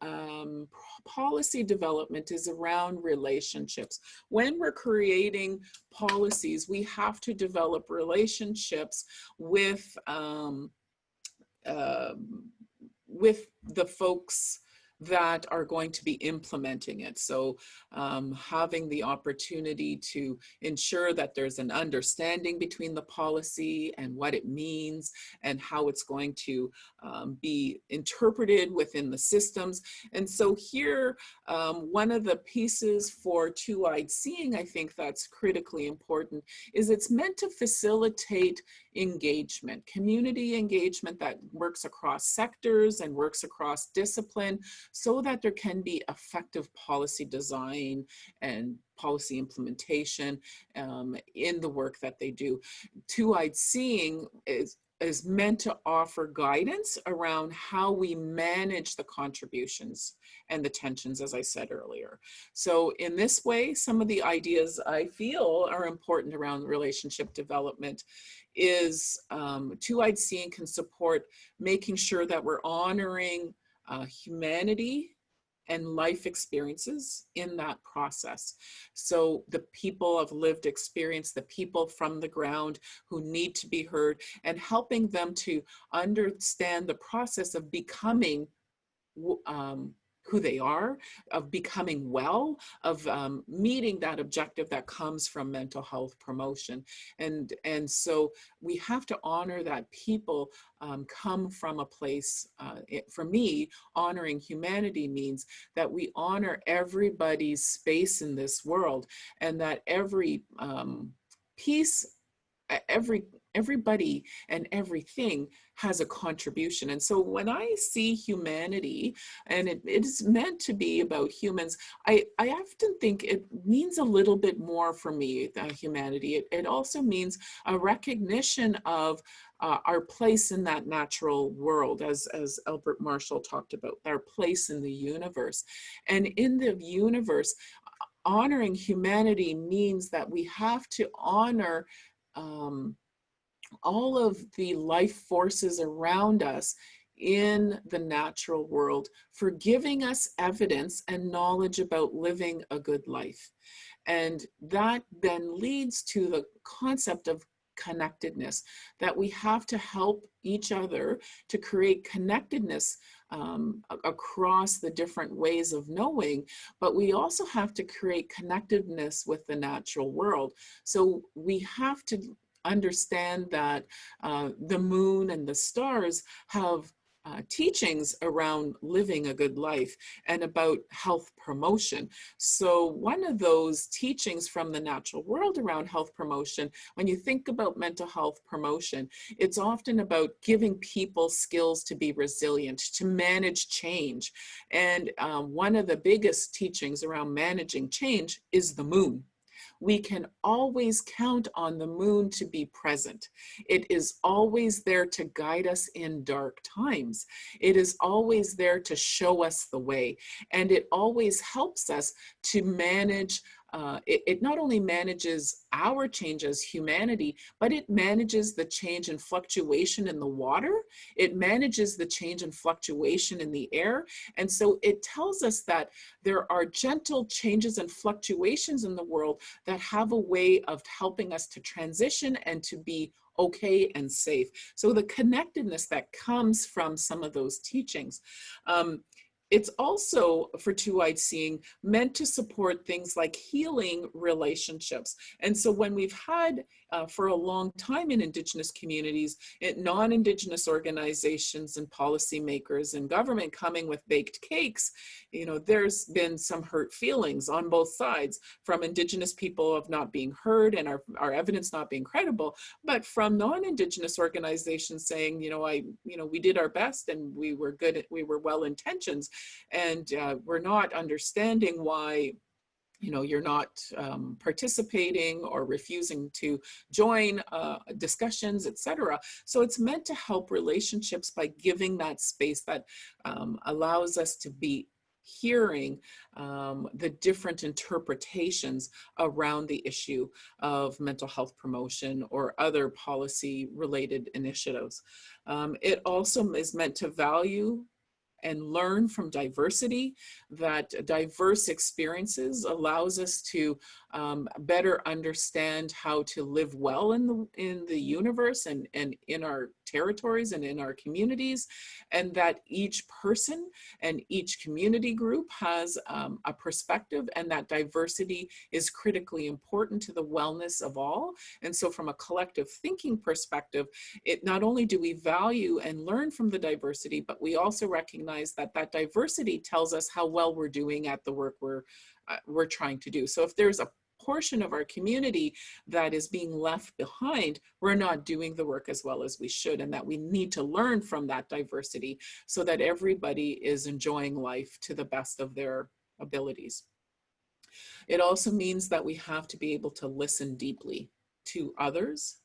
policy development is around relationships. When we're creating policies, we have to develop relationships with the folks that are going to be implementing it. So having the opportunity to ensure that there's an understanding between the policy and what it means and how it's going to be interpreted within the systems. And so here, one of the pieces for two-eyed seeing, I think that's critically important, is it's meant to facilitate engagement, community engagement that works across sectors and works across discipline, so that there can be effective policy design and policy implementation in the work that they do. Two-eyed seeing is meant to offer guidance around how we manage the contributions and the tensions, as I said earlier. So in this way, some of the ideas I feel are important around relationship development is two-eyed seeing can support making sure that we're honoring humanity and life experiences in that process. So the people of lived experience, the people from the ground who need to be heard, and helping them to understand the process of becoming who they are, of becoming well, of meeting that objective that comes from mental health promotion. And so we have to honor that people come from a place, for me, honoring humanity means that we honor everybody's space in this world, and that every piece, everybody and everything has a contribution. And so when I see humanity, and it is meant to be about humans, I often think it means a little bit more for me, humanity. It also means a recognition of our place in that natural world, as Albert Marshall talked about, our place in the universe. And in the universe, honoring humanity means that we have to honor all of the life forces around us in the natural world for giving us evidence and knowledge about living a good life. And that then leads to the concept of connectedness, that we have to help each other to create connectedness across the different ways of knowing, but we also have to create connectedness with the natural world. So we have to understand that the moon and the stars have teachings around living a good life and about health promotion. So one of those teachings from the natural world around health promotion, when you think about mental health promotion, it's often about giving people skills to be resilient, to manage change. And one of the biggest teachings around managing change is the moon. We can always count on the moon to be present. It is always there to guide us in dark times. It is always there to show us the way. And it always helps us to manage it not only manages our change as humanity, but it manages the change and fluctuation in the water. It manages the change and fluctuation in the air. And so it tells us that there are gentle changes and fluctuations in the world that have a way of helping us to transition and to be okay and safe. So the connectedness that comes from some of those teachings. It's also, for two-eyed seeing, meant to support things like healing relationships. And so when we've had, for a long time in Indigenous communities, non-Indigenous organizations and policymakers and government coming with baked cakes, you know, there's been some hurt feelings on both sides, from Indigenous people of not being heard and our evidence not being credible, but from non-Indigenous organizations saying, we did our best and we were good, we were well-intentioned, and we're not understanding why you're not participating or refusing to join discussions, etc. So it's meant to help relationships by giving that space that allows us to be hearing the different interpretations around the issue of mental health promotion or other policy related initiatives. It also is meant to value and learn from diversity, that diverse experiences allows us to better understand how to live well in the universe and in our territories and in our communities, and that each person and each community group has a perspective, and that diversity is critically important to the wellness of all. And so from a collective thinking perspective, it not only do we value and learn from the diversity, but we also recognize that that diversity tells us how well we're doing at the work we're trying to do. So if there's a portion of our community that is being left behind, we're not doing the work as well as we should, and that we need to learn from that diversity so that everybody is enjoying life to the best of their abilities. It also means that we have to be able to listen deeply to others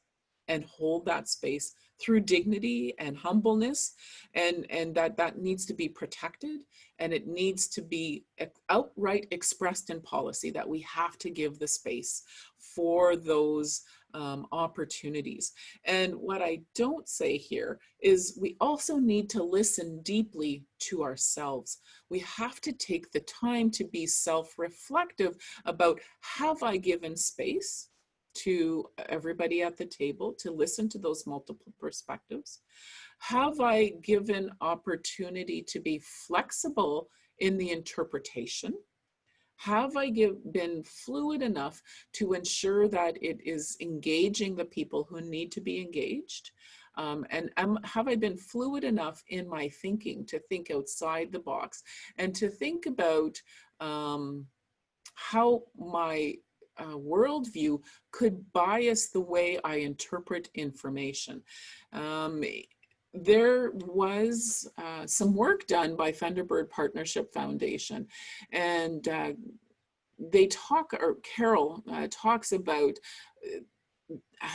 and hold that space through dignity and humbleness, and that needs to be protected, and it needs to be outright expressed in policy, that we have to give the space for those opportunities. And what I don't say here is we also need to listen deeply to ourselves. We have to take the time to be self-reflective about, have I given space to everybody at the table to listen to those multiple perspectives? Have I given opportunity to be flexible in the interpretation? Have I been fluid enough to ensure that it is engaging the people who need to be engaged? And have I been fluid enough in my thinking to think outside the box and to think about how my worldview could bias the way I interpret information? There was some work done by Thunderbird Partnership Foundation, and Carol talks about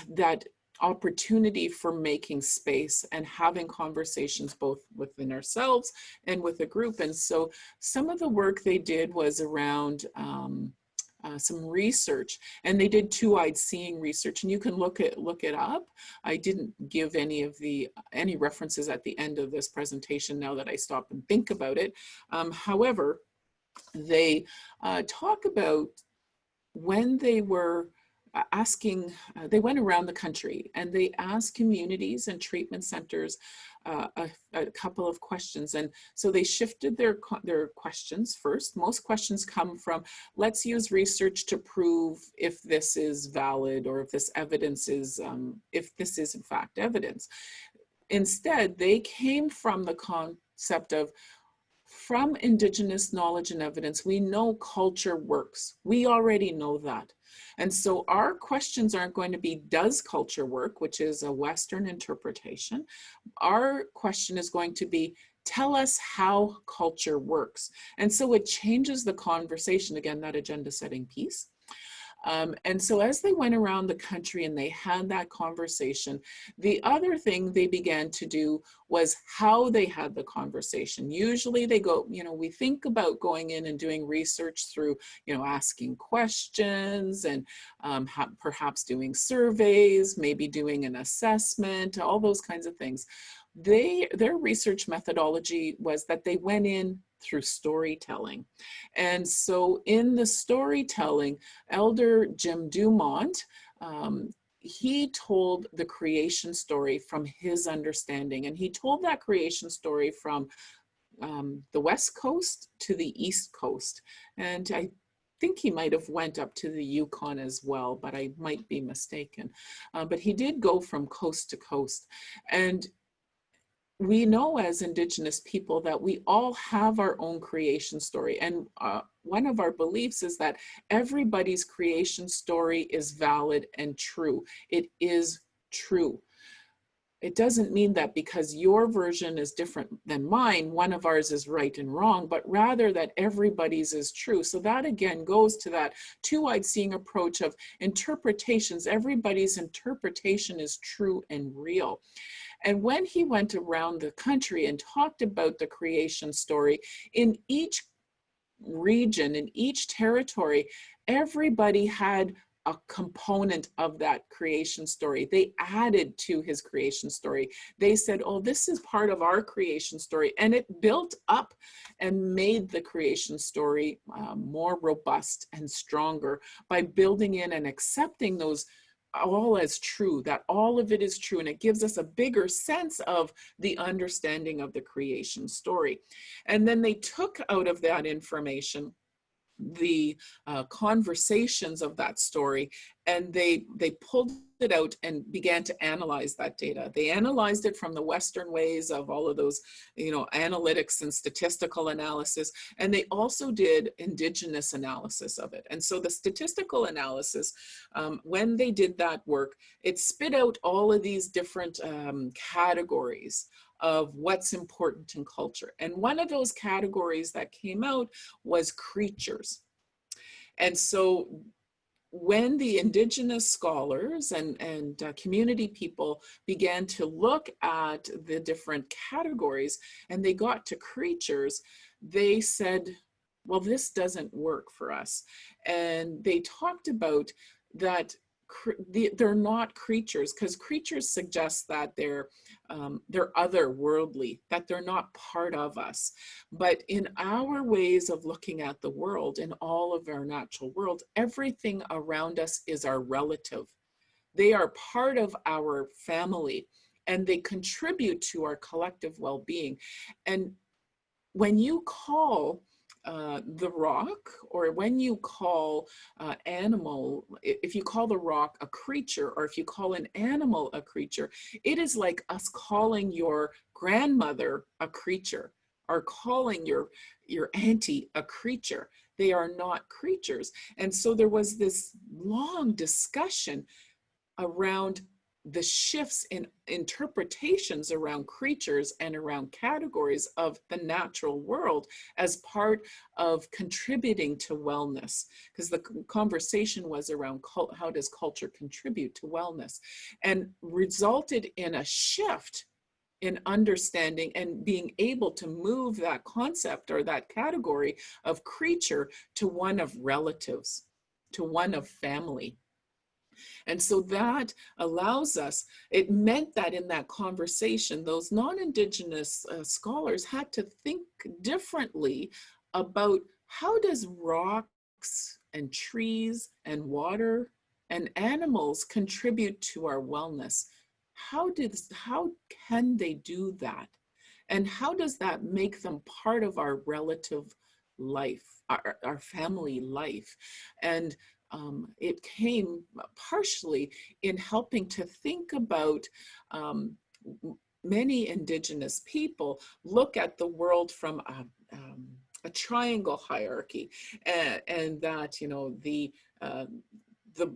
that opportunity for making space and having conversations both within ourselves and with a group. And so some of the work they did was around some research, and they did two-eyed seeing research, and you can look it up. I didn't give any references at the end of this presentation now that I stop and think about it. However, they talk about when they were asking, they went around the country and they asked communities and treatment centers a couple of questions. And so they shifted their questions first. Most questions come from, let's use research to prove if this is valid or if this evidence is, if this is in fact evidence. Instead, they came from the concept of, from Indigenous knowledge and evidence, we know culture works. We already know that. And so our questions aren't going to be, does culture work, which is a Western interpretation. Our question is going to be, tell us how culture works. And so it changes the conversation, again, that agenda setting piece. And so as they went around the country and they had that conversation, the other thing they began to do was how they had the conversation. Usually they go, we think about going in and doing research through, asking questions and perhaps doing surveys, maybe doing an assessment, all those kinds of things. Their research methodology was that they went in through storytelling. And so in the storytelling, Elder Jim Dumont, he told the creation story from his understanding. And he told that creation story from the West Coast to the East Coast. And I think he might have went up to the Yukon as well, but I might be mistaken. But he did go from coast to coast. And we know as Indigenous people that we all have our own creation story. And one of our beliefs is that everybody's creation story is valid and true. It is true. It doesn't mean that because your version is different than mine, one of ours is right and wrong, but rather that everybody's is true. So that again goes to that two-eyed seeing approach of interpretations. Everybody's interpretation is true and real. And when he went around the country and talked about the creation story, in each region, in each territory, everybody had a component of that creation story. They added to his creation story. They said, oh, this is part of our creation story. And it built up and made the creation story more robust and stronger by building in and accepting those all as true, that all of it is true. And it gives us a bigger sense of the understanding of the creation story. And then they took out of that information the conversations of that story, and they pulled it out and began to analyze that data. They analyzed it from the Western ways of all of those, analytics and statistical analysis, and they also did Indigenous analysis of it. And so the statistical analysis, when they did that work, it spit out all of these different categories of what's important in culture. And one of those categories that came out was creatures. And so when the Indigenous scholars and community people began to look at the different categories and they got to creatures, they said, well, this doesn't work for us. And they talked about that they're not creatures, because creatures suggest that they're otherworldly, that they're not part of us. But in our ways of looking at the world, in all of our natural world, everything around us is our relative. They are part of our family and they contribute to our collective well-being. And when you call the rock, or when you call animal, if you call the rock a creature, or if you call an animal a creature, it is like us calling your grandmother a creature, or calling your auntie a creature. They are not creatures. And so there was this long discussion around the shifts in interpretations around creatures and around categories of the natural world as part of contributing to wellness, because the conversation was around how does culture contribute to wellness, and resulted in a shift in understanding and being able to move that concept or that category of creature to one of relatives, to one of family. And so that allows us, it meant that in that conversation, those non-Indigenous scholars had to think differently about how does rocks and trees and water and animals contribute to our wellness? How can they do that? And how does that make them part of our relative life, our family life? And it came partially in helping to think about many Indigenous people look at the world from a triangle hierarchy, and that the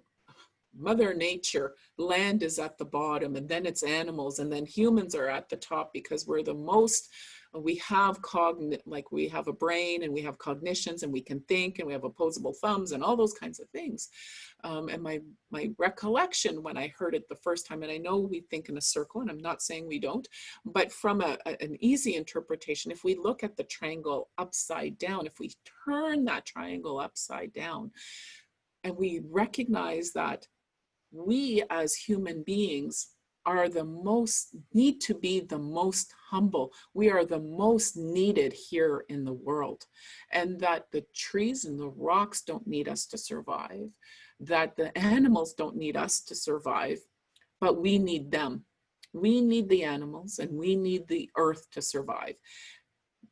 Mother Nature, land is at the bottom, and then it's animals, and then humans are at the top because we're the most We have like we have a brain and we have cognitions and we can think and we have opposable thumbs and all those kinds of things. And my recollection when I heard it the first time, and I know we think in a circle, and I'm not saying we don't, but from an easy interpretation, if we look at the triangle upside down, if we turn that triangle upside down, and we recognize that we as human beings are need to be the most humble. We are the most needed here in the world. And that the trees and the rocks don't need us to survive, that the animals don't need us to survive, but we need them. We need the animals and we need the earth to survive.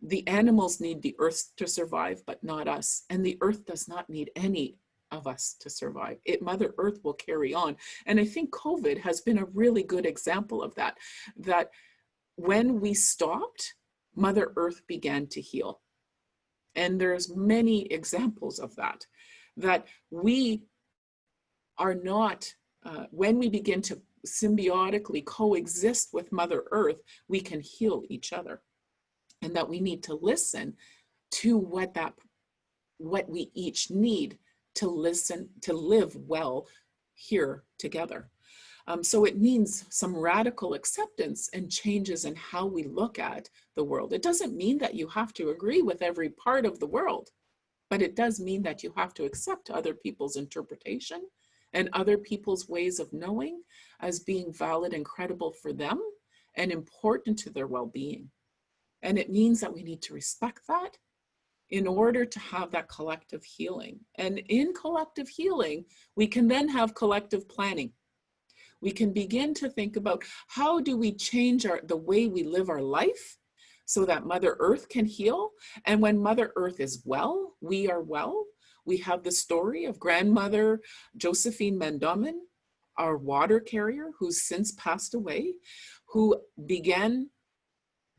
The animals need the earth to survive, but not us. And the earth does not need any of us to survive. Mother Earth will carry on. And I think COVID has been a really good example of that, that when we stopped, Mother Earth began to heal. And there's many examples of that, that we are not, when we begin to symbiotically coexist with Mother Earth, we can heal each other. And that we need to listen to what we each need to live well here together. So it means some radical acceptance and changes in how we look at the world. It doesn't mean that you have to agree with every part of the world, but it does mean that you have to accept other people's interpretation and other people's ways of knowing as being valid and credible for them and important to their well-being. And it means that we need to respect that in order to have that collective healing. And in collective healing, we can then have collective planning. We can begin to think about how do we change the way we live our life so that Mother Earth can heal. And when Mother Earth is well, we are well. We have the story of grandmother Josephine Mendomen, our water carrier, who's since passed away, who began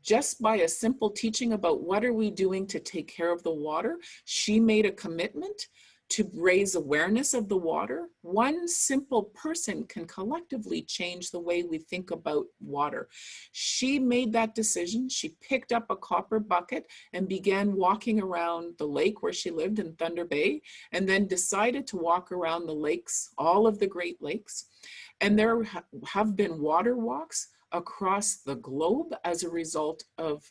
just by a simple teaching about what are we doing to take care of the water. She made a commitment to raise awareness of the water. One simple person can collectively change the way we think about water. She made that decision. She picked up a copper bucket and began walking around the lake where she lived in Thunder Bay, and then decided to walk around the lakes, all of the Great Lakes. And there have been water walks across the globe as a result of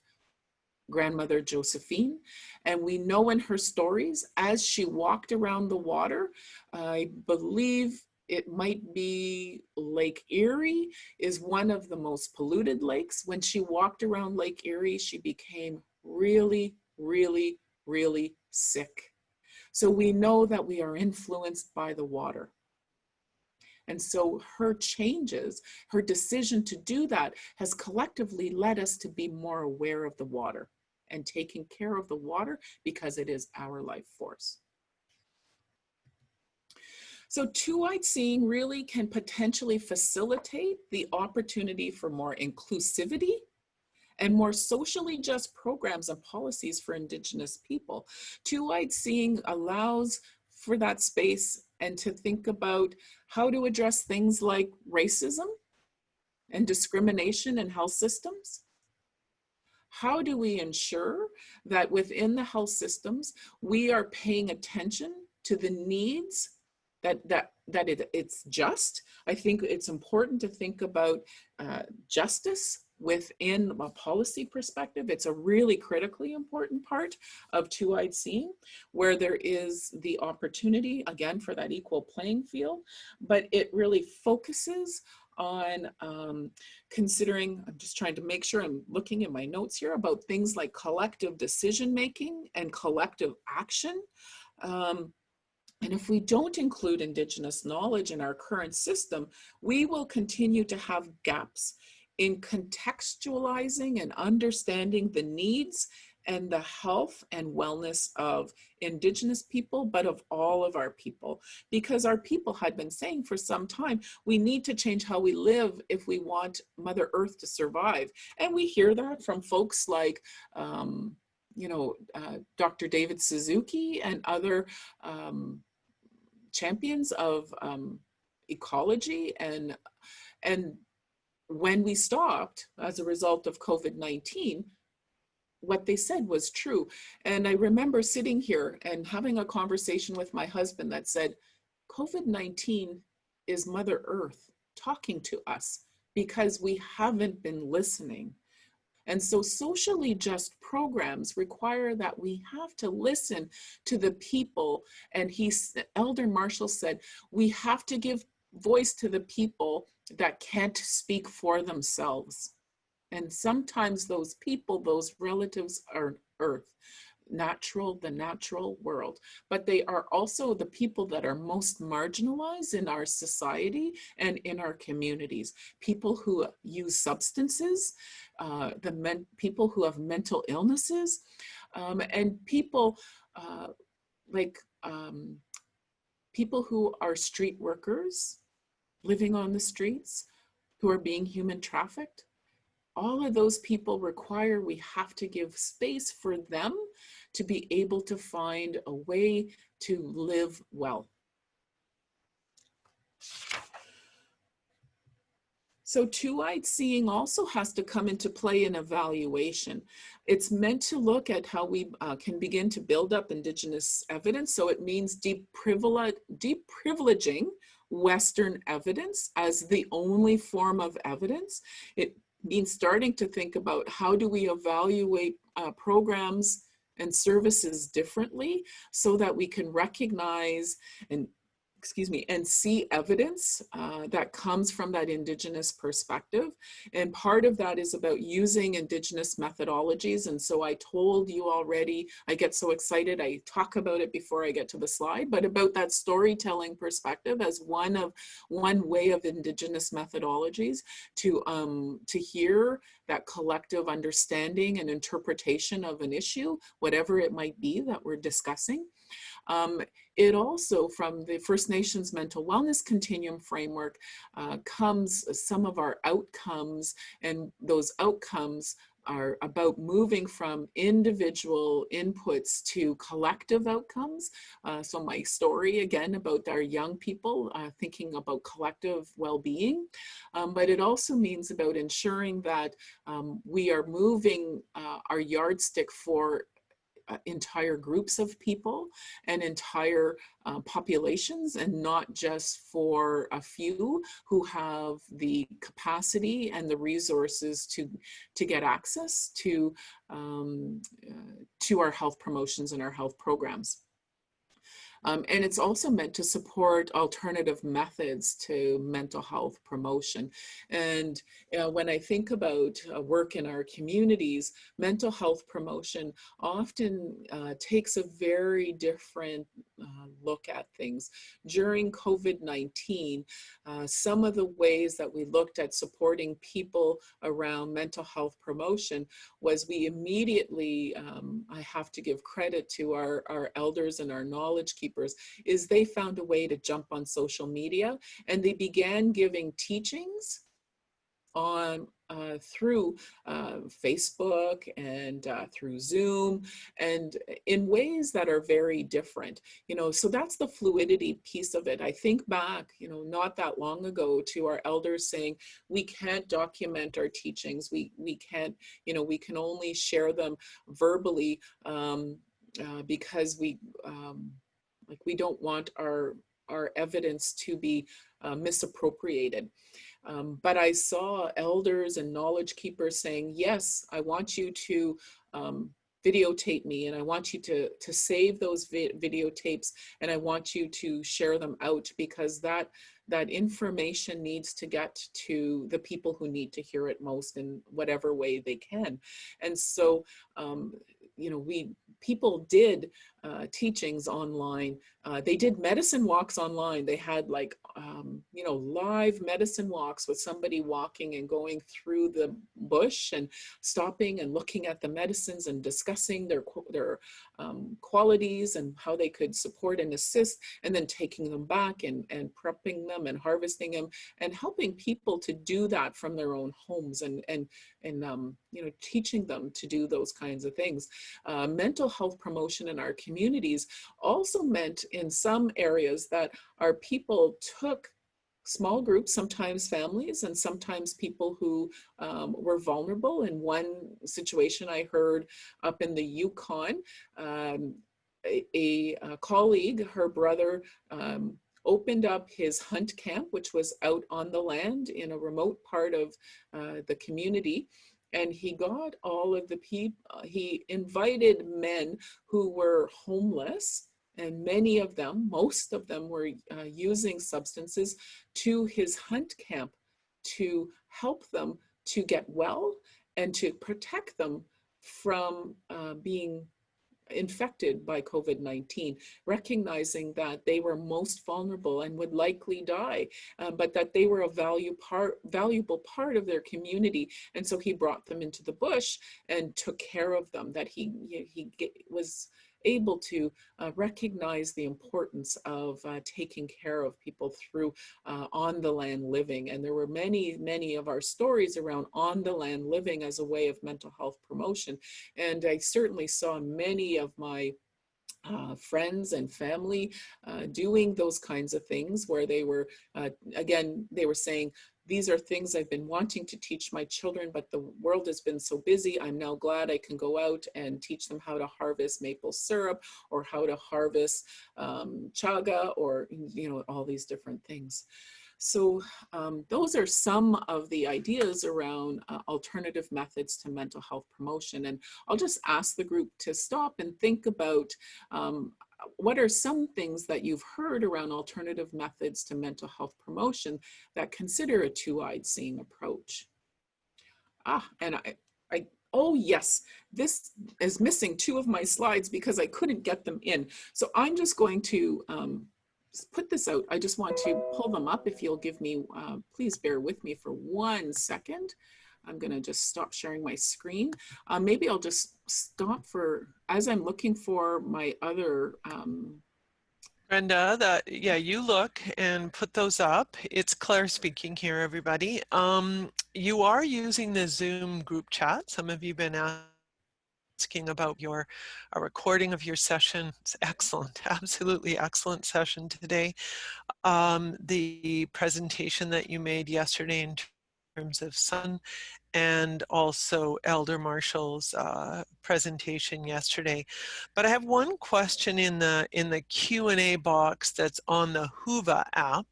grandmother Josephine. And we know in her stories, as she walked around the water, I believe it might be Lake Erie is one of the most polluted lakes. When she walked around Lake Erie, she became really, really, really sick. So we know that we are influenced by the water. And so her changes, her decision to do that has collectively led us to be more aware of the water and taking care of the water because it is our life force. So two-eyed seeing really can potentially facilitate the opportunity for more inclusivity and more socially just programs and policies for Indigenous people. Two-eyed seeing allows for that space and to think about how to address things like racism and discrimination in health systems. How do we ensure that within the health systems, we are paying attention to the needs that it's just? I think it's important to think about justice within a policy perspective. It's a really critically important part of two-eyed seeing, where there is the opportunity, again, for that equal playing field, but it really focuses on considering, I'm just trying to make sure I'm looking at my notes here about things like collective decision-making and collective action. And if we don't include Indigenous knowledge in our current system, we will continue to have gaps in contextualizing and understanding the needs and the health and wellness of Indigenous people, but of all of our people. Because our people had been saying for some time, we need to change how we live if we want Mother Earth to survive. And we hear that from folks like, Dr. David Suzuki and other champions of ecology. And when we stopped as a result of COVID-19, what they said was true. And I remember sitting here and having a conversation with my husband that said, COVID-19 is Mother Earth talking to us because we haven't been listening. And so socially just programs require that we have to listen to the people. And Elder Marshall said, we have to give voice to the people that can't speak for themselves. And sometimes those people, those relatives are Earth, the natural world, but they are also the people that are most marginalized in our society and in our communities. People who use substances, people who have mental illnesses, and people people who are street workers living on the streets, who are being human trafficked. All of those people require, we have to give space for them to be able to find a way to live well. So two-eyed seeing also has to come into play in evaluation. It's meant to look at how we can begin to build up Indigenous evidence. So it means deprivileging Western evidence as the only form of evidence. It means starting to think about how do we evaluate programs and services differently so that we can recognize and see evidence that comes from that Indigenous perspective. And part of that is about using Indigenous methodologies. And so I told you already, I get so excited, I talk about it before I get to the slide, but about that storytelling perspective as one way of Indigenous methodologies to hear that collective understanding and interpretation of an issue, whatever it might be that we're discussing. It also, from the First Nations Mental Wellness Continuum Framework, comes some of our outcomes, and those outcomes are about moving from individual inputs to collective outcomes. So my story, again, about our young people thinking about collective well-being, but it also means about ensuring that we are moving our yardstick for entire groups of people and entire populations, and not just for a few who have the capacity and the resources to get access to our health promotions and our health programs. And it's also meant to support alternative methods to mental health promotion. And when I think about work in our communities, mental health promotion often takes a very different look at things. During COVID-19, some of the ways that we looked at supporting people around mental health promotion was we immediately, I have to give credit to our elders and our knowledge keepers, is they found a way to jump on social media, and they began giving teachings on through Facebook and through Zoom, and in ways that are very different. So that's the fluidity piece of it. I think back, not that long ago, to our elders saying, we can't document our teachings. We can't, we can only share them verbally because we don't want our evidence to be misappropriated. But I saw elders and knowledge keepers saying, yes, I want you to videotape me, and I want you to save those videotapes, and I want you to share them out, because that information needs to get to the people who need to hear it most in whatever way they can. And so, people did teachings online. They did medicine walks online. They had live medicine walks with somebody walking and going through the bush and stopping and looking at the medicines and discussing their qualities and how they could support and assist, and then taking them back and prepping them and harvesting them and helping people to do that from their own homes and teaching them to do those kinds of things. Mental health promotion in our communities also meant in some areas that our people took small groups, sometimes families, and sometimes people who were vulnerable. In one situation I heard up in the Yukon, a colleague, her brother, opened up his hunt camp, which was out on the land in a remote part of the community. And he got all of the people, he invited men who were homeless, and many of them, most of them were using substances, to his hunt camp to help them to get well and to protect them from being infected by COVID-19, recognizing that they were most vulnerable and would likely die, but that they were a valuable part of their community. And so he brought them into the bush and took care of them, that he was able to recognize the importance of taking care of people through on the land living. And there were many of our stories around on the land living as a way of mental health promotion. And I certainly saw many of my friends and family doing those kinds of things, where they were, again, they were saying, these are things I've been wanting to teach my children, but the world has been so busy. I'm now glad I can go out and teach them how to harvest maple syrup, or how to harvest chaga, or, you know, all these different things. So those are some of the ideas around alternative methods to mental health promotion. And I'll just ask the group to stop and think about what are some things that you've heard around alternative methods to mental health promotion that consider a two-eyed seeing approach. And oh yes, this is missing two of my slides because I couldn't get them in. So I'm just going to put this out. I just want to pull them up. If you'll give me, please bear with me for 1 second. I'm going to just stop sharing my screen. Maybe I'll just stop for, as I'm looking for my other. Brenda, yeah, you look and put those up. It's Claire speaking here, everybody. You are using the Zoom group chat. Some of you have been asking about a recording of your session. It's excellent, absolutely excellent session today. The presentation that you made yesterday in terms of sun, and also Elder Marshall's presentation yesterday. But I have one question in the Q&A box that's on the Whova app,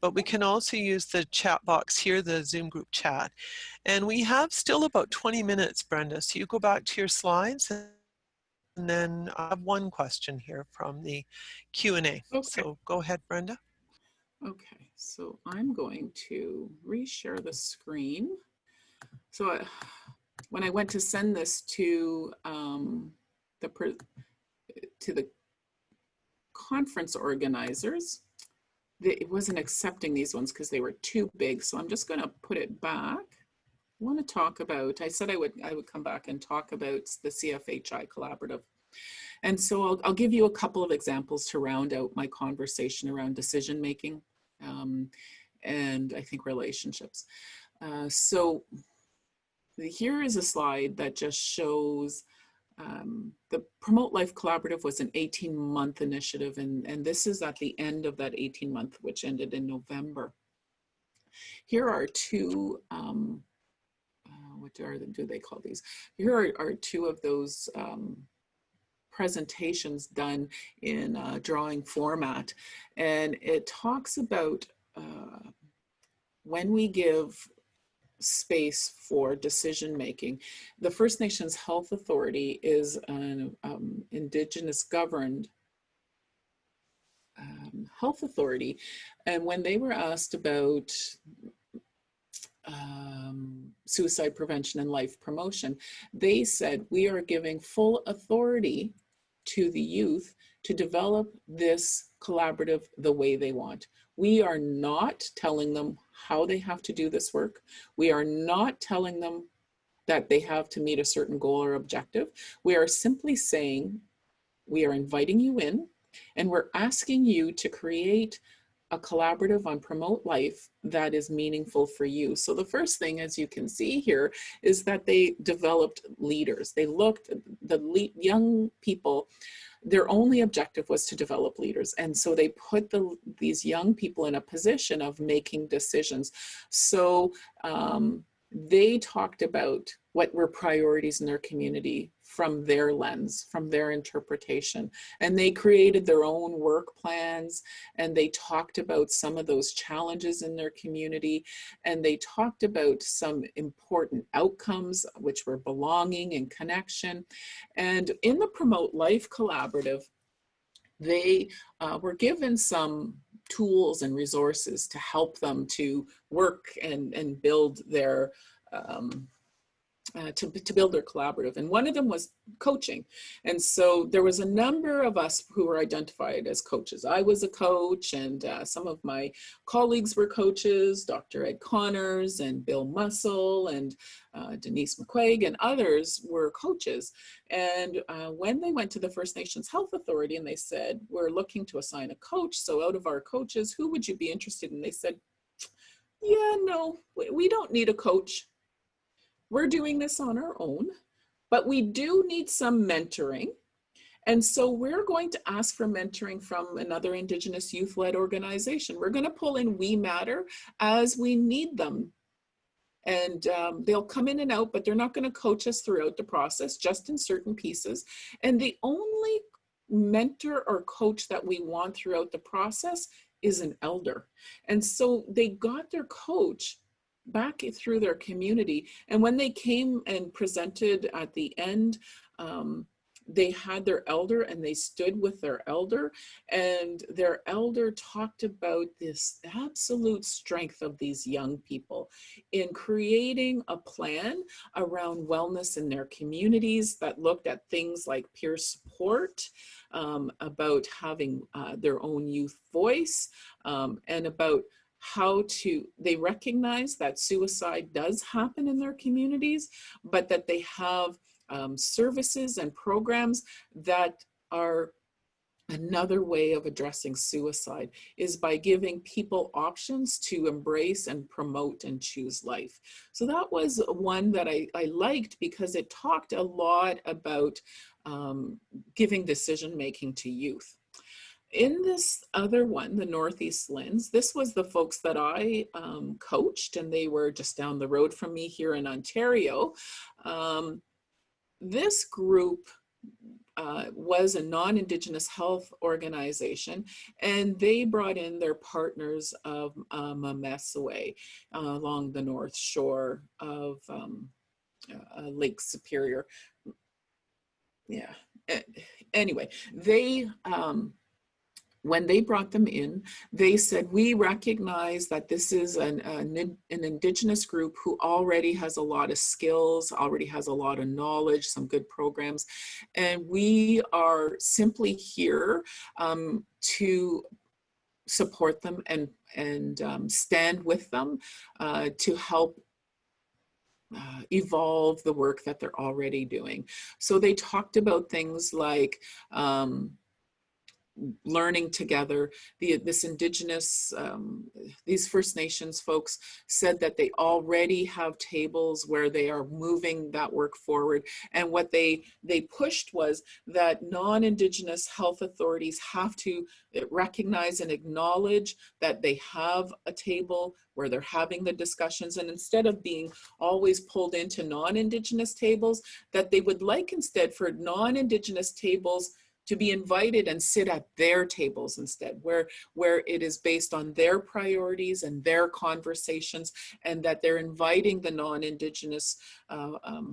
but we can also use the chat box here, the Zoom group chat. And we have still about 20 minutes, Brenda, so you go back to your slides, and then I have one question here from the Q&A. Okay. So go ahead, Brenda. Okay, so I'm going to reshare the screen. So when I went to send this to the conference organizers, it wasn't accepting these ones because they were too big. So I'm just going to put it back. I want to talk about, I said I would come back and talk about the CFHI collaborative. And so I'll give you a couple of examples to round out my conversation around decision making and I think relationships. So here is a slide that just shows the Promote Life Collaborative was an 18-month initiative, and this is at the end of that 18-month, which ended in November. Here are two, what do they call these? Here are two of those presentations done in drawing format, and it talks about when we give space for decision making. The First Nations Health Authority is an Indigenous governed health authority, and when they were asked about suicide prevention and life promotion, they said, we are giving full authority to the youth to develop this collaborative the way they want. We are not telling them how they have to do this work. We are not telling them that they have to meet a certain goal or objective. We are simply saying, we are inviting you in, and we're asking you to create a collaborative on Promote Life that is meaningful for you. So the first thing, as you can see here, is that they developed leaders. They looked, the young people their only objective was to develop leaders. And so they put these young people in a position of making decisions. So they talked about what were priorities in their community from their lens, from their interpretation. And they created their own work plans, and they talked about some of those challenges in their community. And they talked about some important outcomes, which were belonging and connection. And in the Promote Life Collaborative, they were given some tools and resources to help them to work and build their to build their collaborative. And one of them was coaching. And so there was a number of us who were identified as coaches. I was a coach, and some of my colleagues were coaches, Dr. Ed Connors and Bill Mussel and Denise McQuaig, and others were coaches. And when they went to the First Nations Health Authority and they said, we're looking to assign a coach, so out of our coaches, who would you be interested in? They said, yeah, no, we don't need a coach. We're doing this on our own, but we do need some mentoring. And so we're going to ask for mentoring from another Indigenous youth-led organization. We're going to pull in We Matter as we need them. And they'll come in and out, but they're not going to coach us throughout the process, just in certain pieces. And the only mentor or coach that we want throughout the process is an elder. And so they got their coach back through their community. And when they came and presented at the end, they had their elder and they stood with their elder, and their elder talked about this absolute strength of these young people in creating a plan around wellness in their communities that looked at things like peer support, about having their own youth voice, and about how they recognize that suicide does happen in their communities, but that they have services and programs that are another way of addressing suicide, is by giving people options to embrace and promote and choose life. So that was one that I liked, because it talked a lot about giving decision-making to youth. In this other one, the Northeast Lens, this was the folks that I coached, and they were just down the road from me here in Ontario. This group was a non-Indigenous health organization, and they brought in their partners of Mamesaway along the north shore of Lake Superior. Yeah. Anyway, they when they brought them in, they said, we recognize that this is an Indigenous group who already has a lot of skills, already has a lot of knowledge, some good programs, and we are simply here to support them and stand with them to help evolve the work that they're already doing. So they talked about things like learning together. This Indigenous, these First Nations folks said that they already have tables where they are moving that work forward. And what they pushed was that non-Indigenous health authorities have to recognize and acknowledge that they have a table where they're having the discussions, and instead of being always pulled into non-Indigenous tables, that they would like instead for non-Indigenous tables to be invited and sit at their tables instead, where it is based on their priorities and their conversations, and that they're inviting the non-Indigenous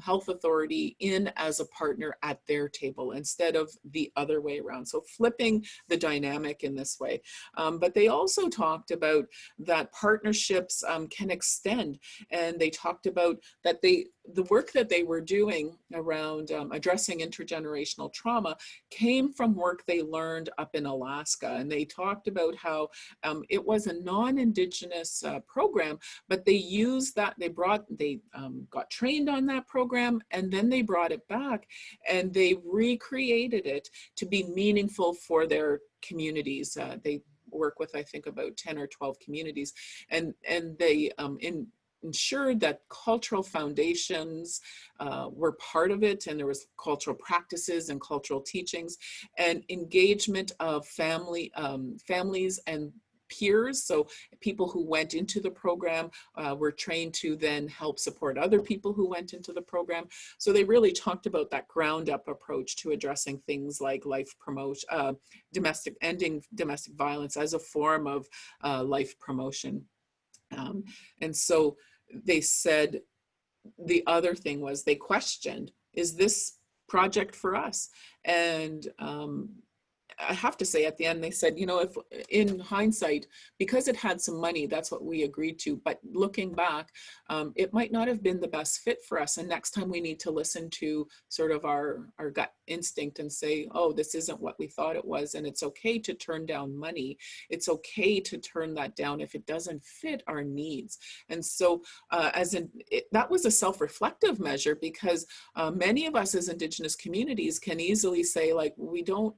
health authority in as a partner at their table instead of the other way around. So flipping the dynamic in this way. But they also talked about that partnerships can extend, and they talked about that the work that they were doing around addressing intergenerational trauma came from work they learned up in Alaska. And they talked about how it was a non-Indigenous program, but they used that, they got trained on that program, and then they brought it back and they recreated it to be meaningful for their communities. They work with, I think, about 10 or 12 communities, and they ensured that cultural foundations were part of it, and there was cultural practices and cultural teachings and engagement of families and peers. So people who went into the program were trained to then help support other people who went into the program. So they really talked about that ground up approach to addressing things like life promotion, ending domestic violence as a form of life promotion. And so they said the other thing was they questioned, is this project for us? And I have to say at the end, they said, you know, if in hindsight, because it had some money, that's what we agreed to. But looking back, it might not have been the best fit for us. And next time we need to listen to sort of our gut instinct and say, oh, this isn't what we thought it was. And it's okay to turn down money. It's okay to turn that down if it doesn't fit our needs. And so that was a self-reflective measure, because many of us as Indigenous communities can easily say, like, we don't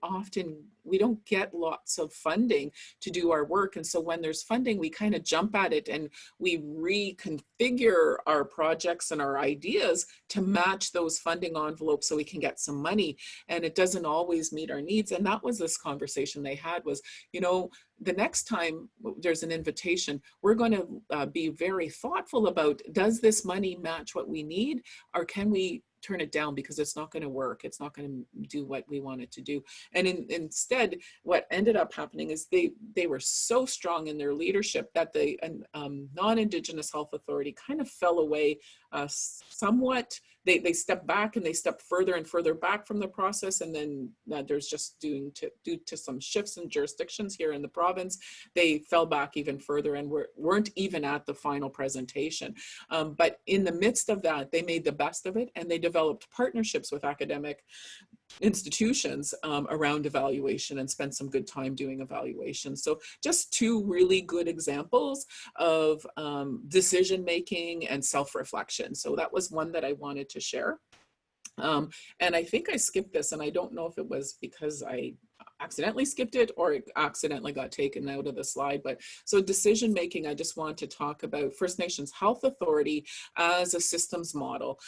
get lots of funding to do our work. And so when there's funding, we kind of jump at it and we reconfigure our projects and our ideas to match those funding envelopes so we can get some money. And it doesn't always meet our needs. And that was this conversation they had was, you know, the next time there's an invitation, we're going to be very thoughtful about, does this money match what we need, or can we turn it down because it's not going to work? It's not going to do what we want it to do. And instead, what ended up happening is they were so strong in their leadership that the non-Indigenous Health Authority kind of fell away somewhat. They stepped back and they stepped further and further back from the process. And then there's just due to some shifts in jurisdictions here in the province, they fell back even further and weren't even at the final presentation. But in the midst of that, they made the best of it, and they developed partnerships with academic institutions around evaluation and spent some good time doing evaluation. So just two really good examples of decision-making and self-reflection. So that was one that I wanted to share. And I think I skipped this, and I don't know if it was because I accidentally skipped it or it accidentally got taken out of the slide. But so decision making, I just want to talk about First Nations Health Authority as a systems model.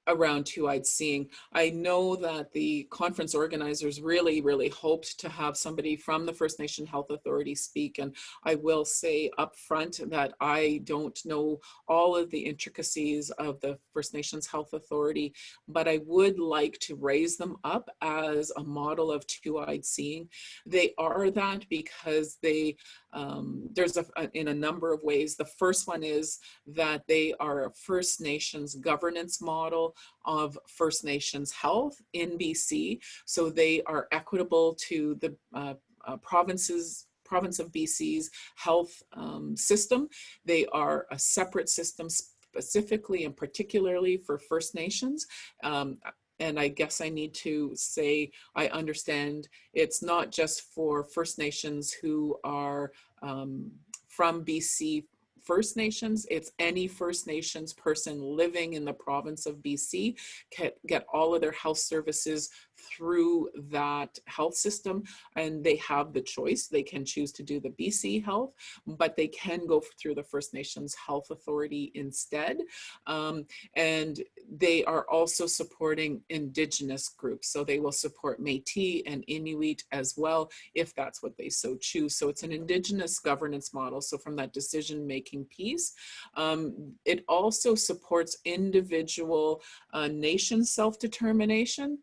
Around THROUG seeing. I know that the conference organizers really, really hoped to have somebody from the First Nation Health Authority speak. And I will say up front that I don't know all of the intricacies of the First Nations Health Authority, but I would like to raise them up as a model of two-eyed seeing. They are that because they, there's in a number of ways. The first one is that they are a First Nations governance model of First Nations health in BC. So they are equitable to the province of BC's health system. They are a separate system specifically and particularly for First Nations. And I guess I need to say, I understand it's not just for First Nations who are from BC First Nations, it's any First Nations person living in the province of BC can get all of their health services through that health system, and they have the choice. They can choose to do the BC Health, but they can go through the First Nations Health Authority instead. And they are also supporting Indigenous groups. So they will support Métis and Inuit as well, if that's what they so choose. So it's an Indigenous governance model. So from that decision-making piece, it also supports individual nation self-determination.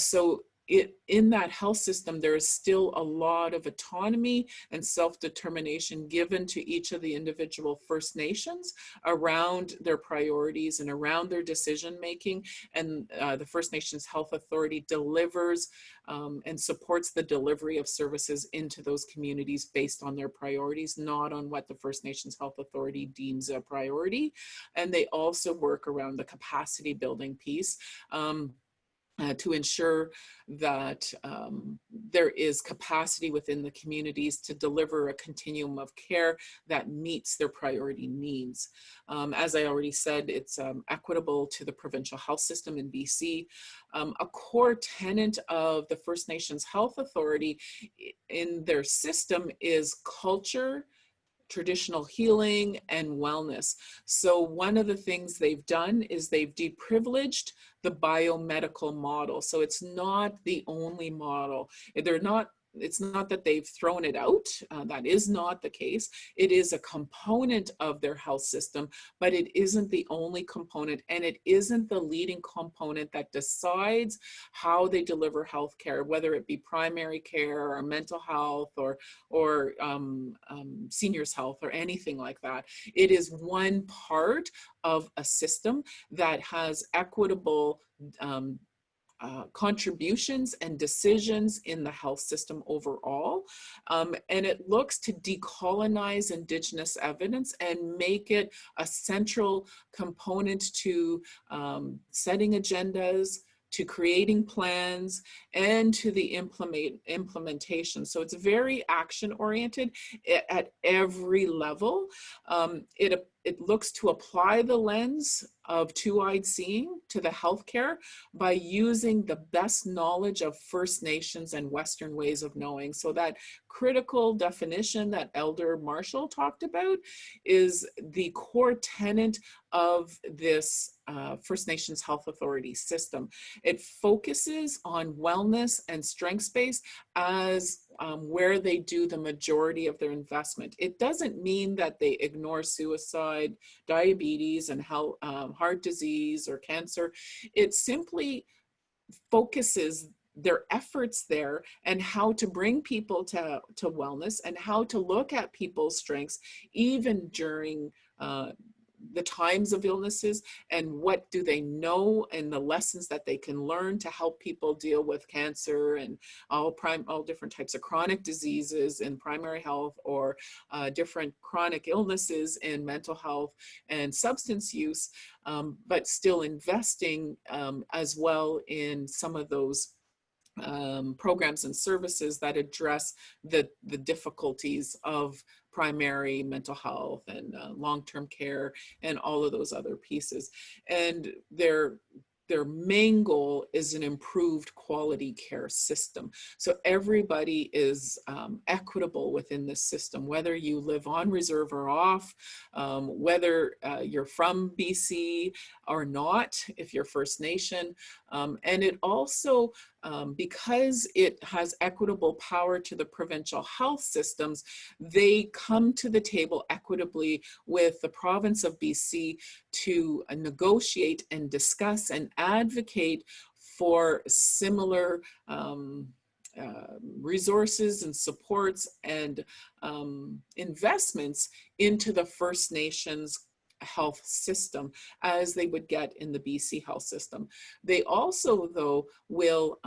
So in that health system, there is still a lot of autonomy and self-determination given to each of the individual First Nations around their priorities and around their decision-making. And the First Nations Health Authority delivers and supports the delivery of services into those communities based on their priorities, not on what the First Nations Health Authority deems a priority. And they also work around the capacity building piece. To ensure that there is capacity within the communities to deliver a continuum of care that meets their priority needs. As I already said, it's equitable to the provincial health system in BC. A core tenet of the First Nations Health Authority in their system is culture, traditional healing and wellness. So one of the things they've done is they've deprivileged the biomedical model. So it's not the only model. It's not that they've thrown it out. That is not the case. It is a component of their health system, but it isn't the only component, and it isn't the leading component that decides how they deliver health care, whether it be primary care or mental health or seniors health or anything like that. It is one part of a system that has equitable contributions and decisions in the health system overall. And it looks to decolonize Indigenous evidence and make it a central component to setting agendas, to creating plans, and to the implementation. So it's very action-oriented at every level. It looks to apply the lens of two-eyed seeing to the healthcare by using the best knowledge of First Nations and Western ways of knowing. So that critical definition that Elder Marshall talked about is the core tenet of this First Nations Health Authority system. It focuses on wellness and strengths-based as where they do the majority of their investment. It doesn't mean that they ignore suicide, diabetes, and heart disease or cancer. It simply focuses their efforts there and how to bring people to wellness and how to look at people's strengths even during the times of illnesses, and what do they know and the lessons that they can learn to help people deal with cancer and all different types of chronic diseases in primary health, or different chronic illnesses in mental health and substance use, but still investing as well in some of those programs and services that address the difficulties of primary mental health and long-term care and all of those other pieces. And their main goal is an improved quality care system. So everybody is equitable within this system, whether you live on reserve or off, whether you're from BC or not, if you're First Nation. And it also, because it has equitable power to the provincial health systems, they come to the table equitably with the province of BC to negotiate and discuss and advocate for similar resources and supports and investments into the First Nations health system as they would get in the BC health system. They also, though, will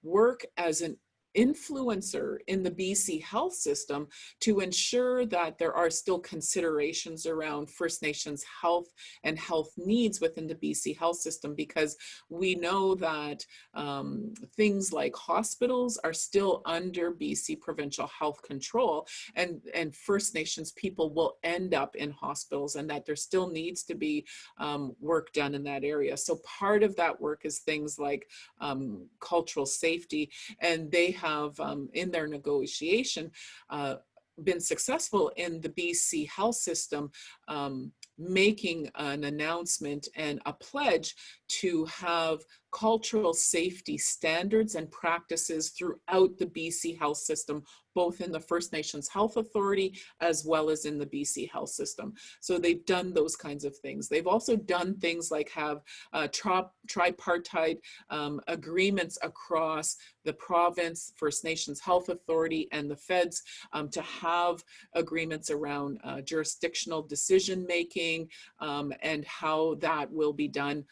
work as an influencer in the BC health system to ensure that there are still considerations around First Nations health and health needs within the BC health system, because we know that things like hospitals are still under BC provincial health control, and First Nations people will end up in hospitals, and that there still needs to be work done in that area. So part of that work is things like cultural safety, and they have in their negotiation been successful in the BC health system, making an announcement and a pledge to have cultural safety standards and practices throughout the BC health system, both in the First Nations Health Authority as well as in the BC health system. So they've done those kinds of things. They've also done things like have tripartite agreements across the province, First Nations Health Authority, and the feds to have agreements around jurisdictional decision making and how that will be done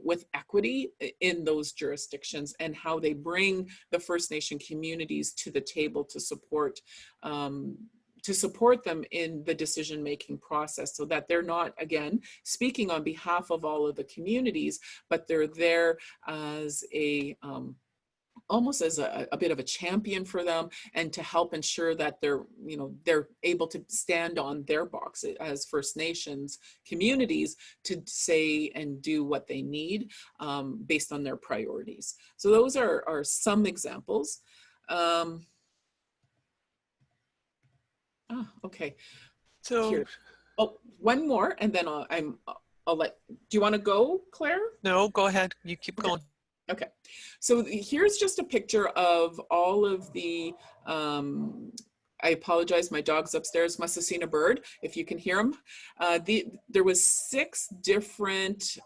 with equity in those jurisdictions, and how they bring the First Nation communities to the table to support them in the decision-making process, so that they're not, again, speaking on behalf of all of the communities, but they're there as a almost as a bit of a champion for them, and to help ensure that they're able to stand on their box as First Nations communities to say and do what they need based on their priorities. So those are some examples. Okay. So, here. Oh, one more, and then I'll let, do you want to go, Claire? no, go ahead. You keep going. Okay, so here's just a picture of all of the, I apologize, my dog's upstairs, must have seen a bird, if you can hear him. There was 6 different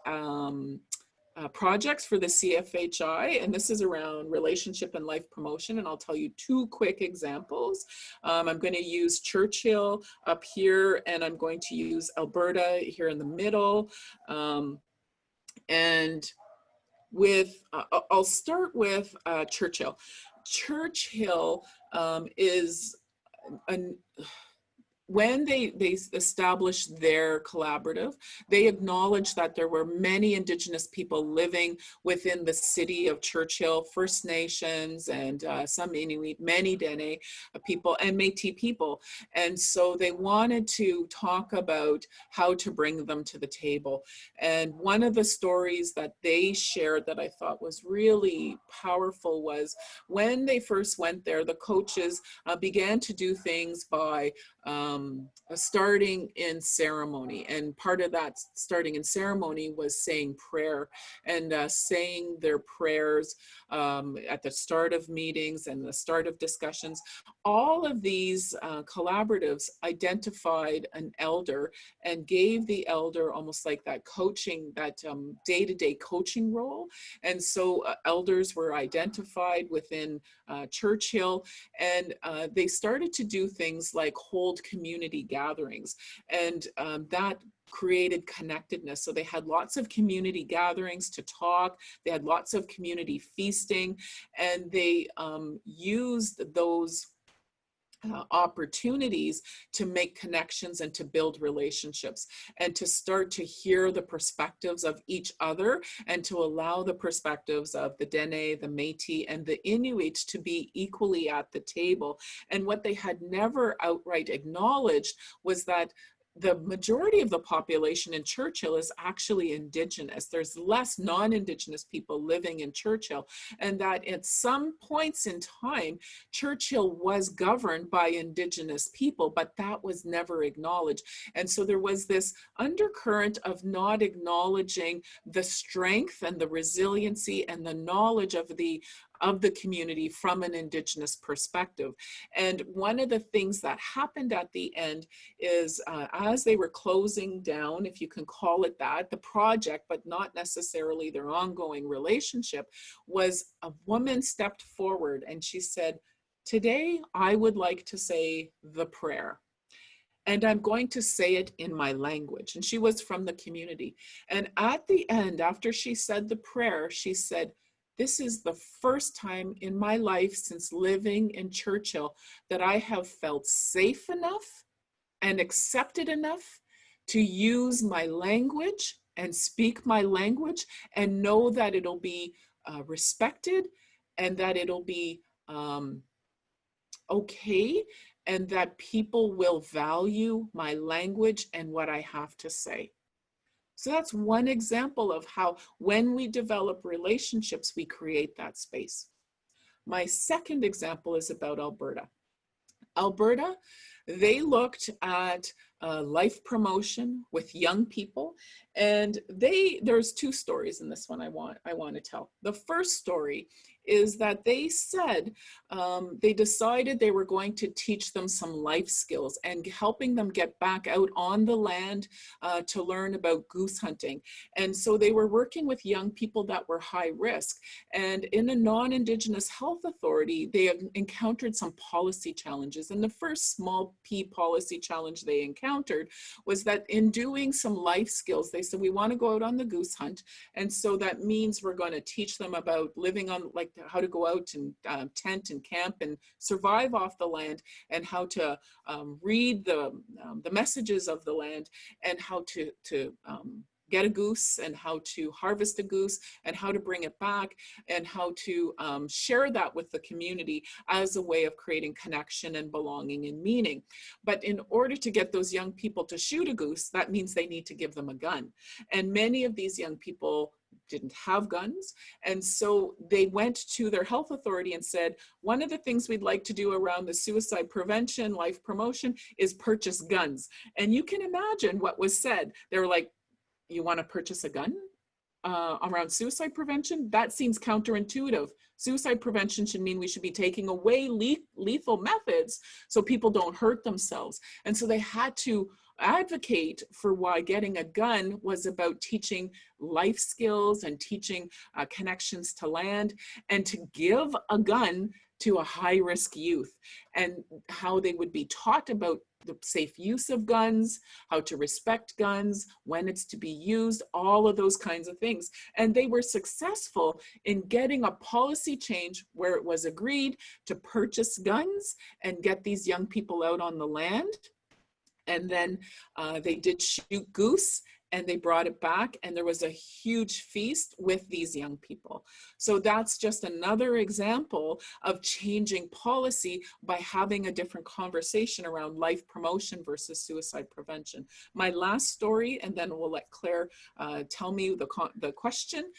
projects for the CFHI, and this is around relationship and life promotion, and I'll tell you 2 quick examples. I'm going to use Churchill up here, and I'm going to use Alberta here in the middle. And with, I'll start with Churchill. Churchill is when they established their collaborative, they acknowledged that there were many Indigenous people living within the city of Churchill, First Nations, and some Inuit, many Dene people, and Métis people. And so they wanted to talk about how to bring them to the table. And one of the stories that they shared that I thought was really powerful was when they first went there, the coaches began to do things by starting in ceremony, and part of that starting in ceremony was saying prayer, and saying their prayers at the start of meetings and the start of discussions. All of these collaboratives identified an elder and gave the elder almost like that coaching, that day-to-day coaching role. And so elders were identified within Churchill, and they started to do things like hold community gatherings, and that created connectedness. So they had lots of community gatherings to talk, they had lots of community feasting, and they used those opportunities to make connections and to build relationships, and to start to hear the perspectives of each other, and to allow the perspectives of the Dene, the Métis, and the Inuit to be equally at the table. And what they had never outright acknowledged was that the majority of the population in Churchill is actually Indigenous. There's less non-Indigenous people living in Churchill, and that at some points in time, Churchill was governed by Indigenous people, but that was never acknowledged. And so there was this undercurrent of not acknowledging the strength and the resiliency and the knowledge of the community from an Indigenous perspective. And one of the things that happened at the end is as they were closing down, if you can call it that, the project, but not necessarily their ongoing relationship, was a woman stepped forward and she said, "Today, I would like to say the prayer. And I'm going to say it in my language." And she was from the community. And at the end, after she said the prayer, she said, "This is the first time in my life since living in Churchill that I have felt safe enough and accepted enough to use my language and speak my language and know that it'll be respected and that it'll be okay, and that people will value my language and what I have to say." So that's one example of how when we develop relationships, we create that space. My second example is about Alberta. Alberta, they looked at life promotion with young people, and there's 2 stories in this one I want to tell. The first story is that they said they decided they were going to teach them some life skills and helping them get back out on the land to learn about goose hunting. And so they were working with young people that were high risk. And in a non-Indigenous health authority, they encountered some policy challenges. And the first small P policy challenge they encountered was that in doing some life skills, they said, we want to go out on the goose hunt. And so that means we're going to teach them about living on, like how to go out and tent and camp and survive off the land, and how to read the messages of the land, and how to get a goose and how to harvest a goose and how to bring it back and how to share that with the community as a way of creating connection and belonging and meaning. But in order to get those young people to shoot a goose, that means they need to give them a gun. And many of these young people didn't have guns. And so they went to their health authority and said, one of the things we'd like to do around the suicide prevention, life promotion, is purchase guns. And you can imagine what was said. They were like, you want to purchase a gun around suicide prevention? That seems counterintuitive. Suicide prevention should mean we should be taking away lethal methods so people don't hurt themselves. And so they had to advocate for why getting a gun was about teaching life skills and teaching connections to land, and to give a gun to a high-risk youth and how they would be taught about the safe use of guns, how to respect guns, when it's to be used, all of those kinds of things. And they were successful in getting a policy change where it was agreed to purchase guns and get these young people out on the land. And then they did shoot goose, and they brought it back, and there was a huge feast with these young people. So that's just another example of changing policy by having a different conversation around life promotion versus suicide prevention. My last story, and then we'll let Claire tell me the question,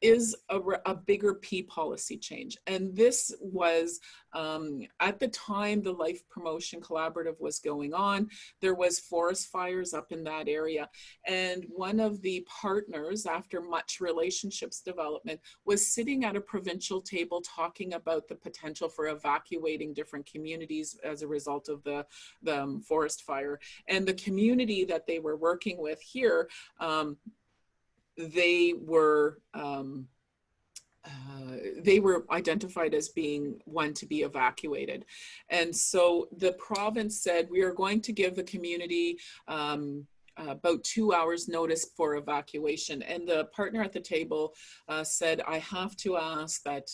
is a bigger P policy change. And this was, at the time the Life Promotion Collaborative was going on, there was forest fires up in that area. And one of the partners, after much relationships development, was sitting at a provincial table talking about the potential for evacuating different communities as a result of the forest fire. And the community that they were working with here, they were identified as being one to be evacuated. And so the province said, we are going to give the community about 2 hours notice for evacuation. And the partner at the table said, I have to ask that,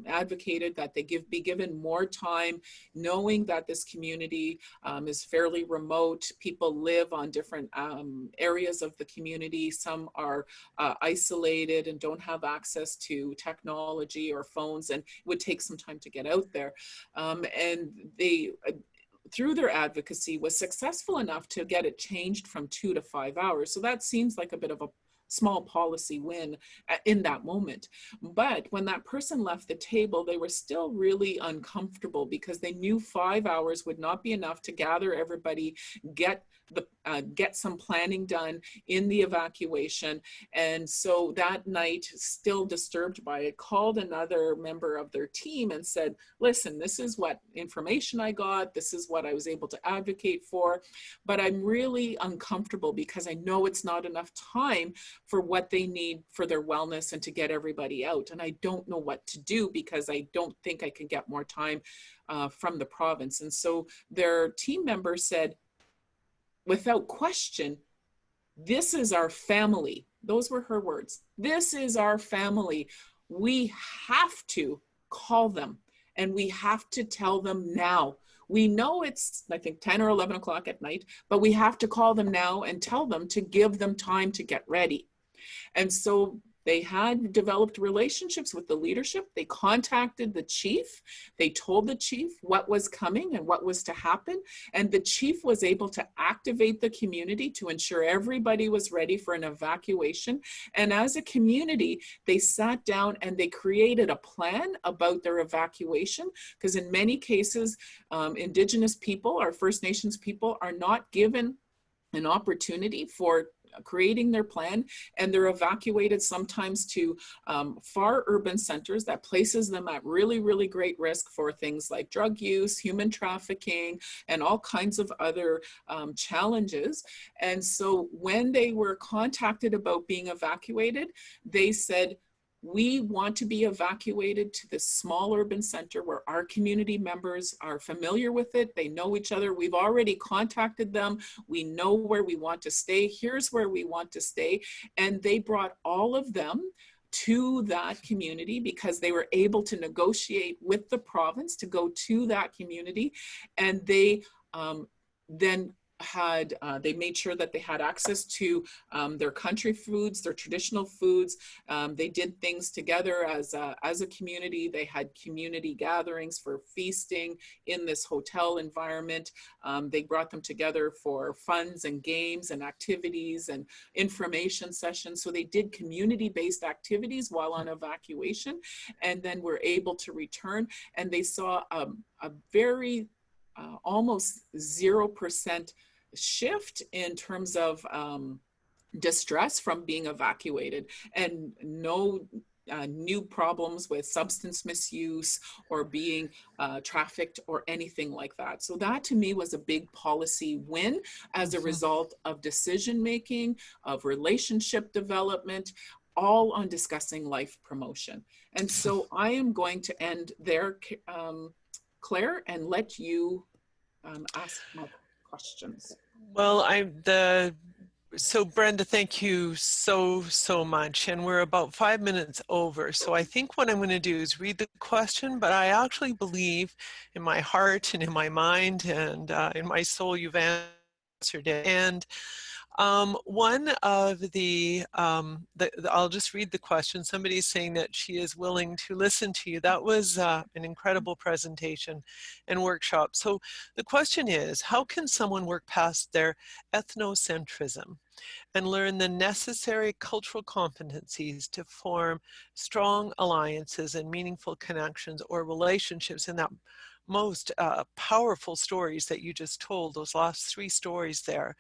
advocated that they be given more time, knowing that this community is fairly remote. People live on different areas of the community. Some are isolated and don't have access to technology or phones, and it would take some time to get out there. And they, through their advocacy, was successful enough to get it changed from 2 to 5 hours. So that seems like a bit of a small policy win in that moment. But when that person left the table, they were still really uncomfortable because they knew 5 hours would not be enough to gather everybody, get some planning done in the evacuation. And so that night, still disturbed by it, called another member of their team and said, listen, this is what information I got, this is what I was able to advocate for, but I'm really uncomfortable because I know it's not enough time for what they need for their wellness and to get everybody out. And I don't know what to do because I don't think I can get more time from the province. And so their team member said, without question, this is our family. Those were her words. This is our family. We have to call them, and we have to tell them now. We know it's, I think, 10 or 11 o'clock at night, but we have to call them now and tell them to give them time to get ready. And so they had developed relationships with the leadership. They contacted the chief. They told the chief what was coming and what was to happen. And the chief was able to activate the community to ensure everybody was ready for an evacuation. And as a community, they sat down and they created a plan about their evacuation, because in many cases, Indigenous people or First Nations people are not given an opportunity for creating their plan, and they're evacuated sometimes to far urban centers that places them at really, really great risk for things like drug use, human trafficking, and all kinds of other challenges. And so when they were contacted about being evacuated, they said, we want to be evacuated to this small urban center where our community members are familiar with it. They know each other. We've already contacted them. We know where we want to stay. Here's where we want to stay. And they brought all of them to that community because they were able to negotiate with the province to go to that community. And they then they made sure that they had access to their country foods, their traditional foods. They did things together as a community. They had community gatherings for feasting in this hotel environment. They brought them together for funds and games and activities and information sessions. So they did community-based activities while on evacuation, and then were able to return. And they saw a very almost 0% shift in terms of distress from being evacuated, and no new problems with substance misuse or being trafficked or anything like that. So that to me was a big policy win as a result of decision making, of relationship development, all on discussing life promotion. And so I am going to end there, Claire, and let you ask my questions. Well, so Brenda, thank you so much. And we're about 5 minutes over. So I think what I'm going to do is read the question, but I actually believe in my heart and in my mind and in my soul you've answered it. And one of I'll just read the question. Somebody's saying that she is willing to listen to you. That was an incredible presentation and workshop. So the question is, how can someone work past their ethnocentrism and learn the necessary cultural competencies to form strong alliances and meaningful connections or relationships in that most powerful stories that you just told, those last 3 stories there,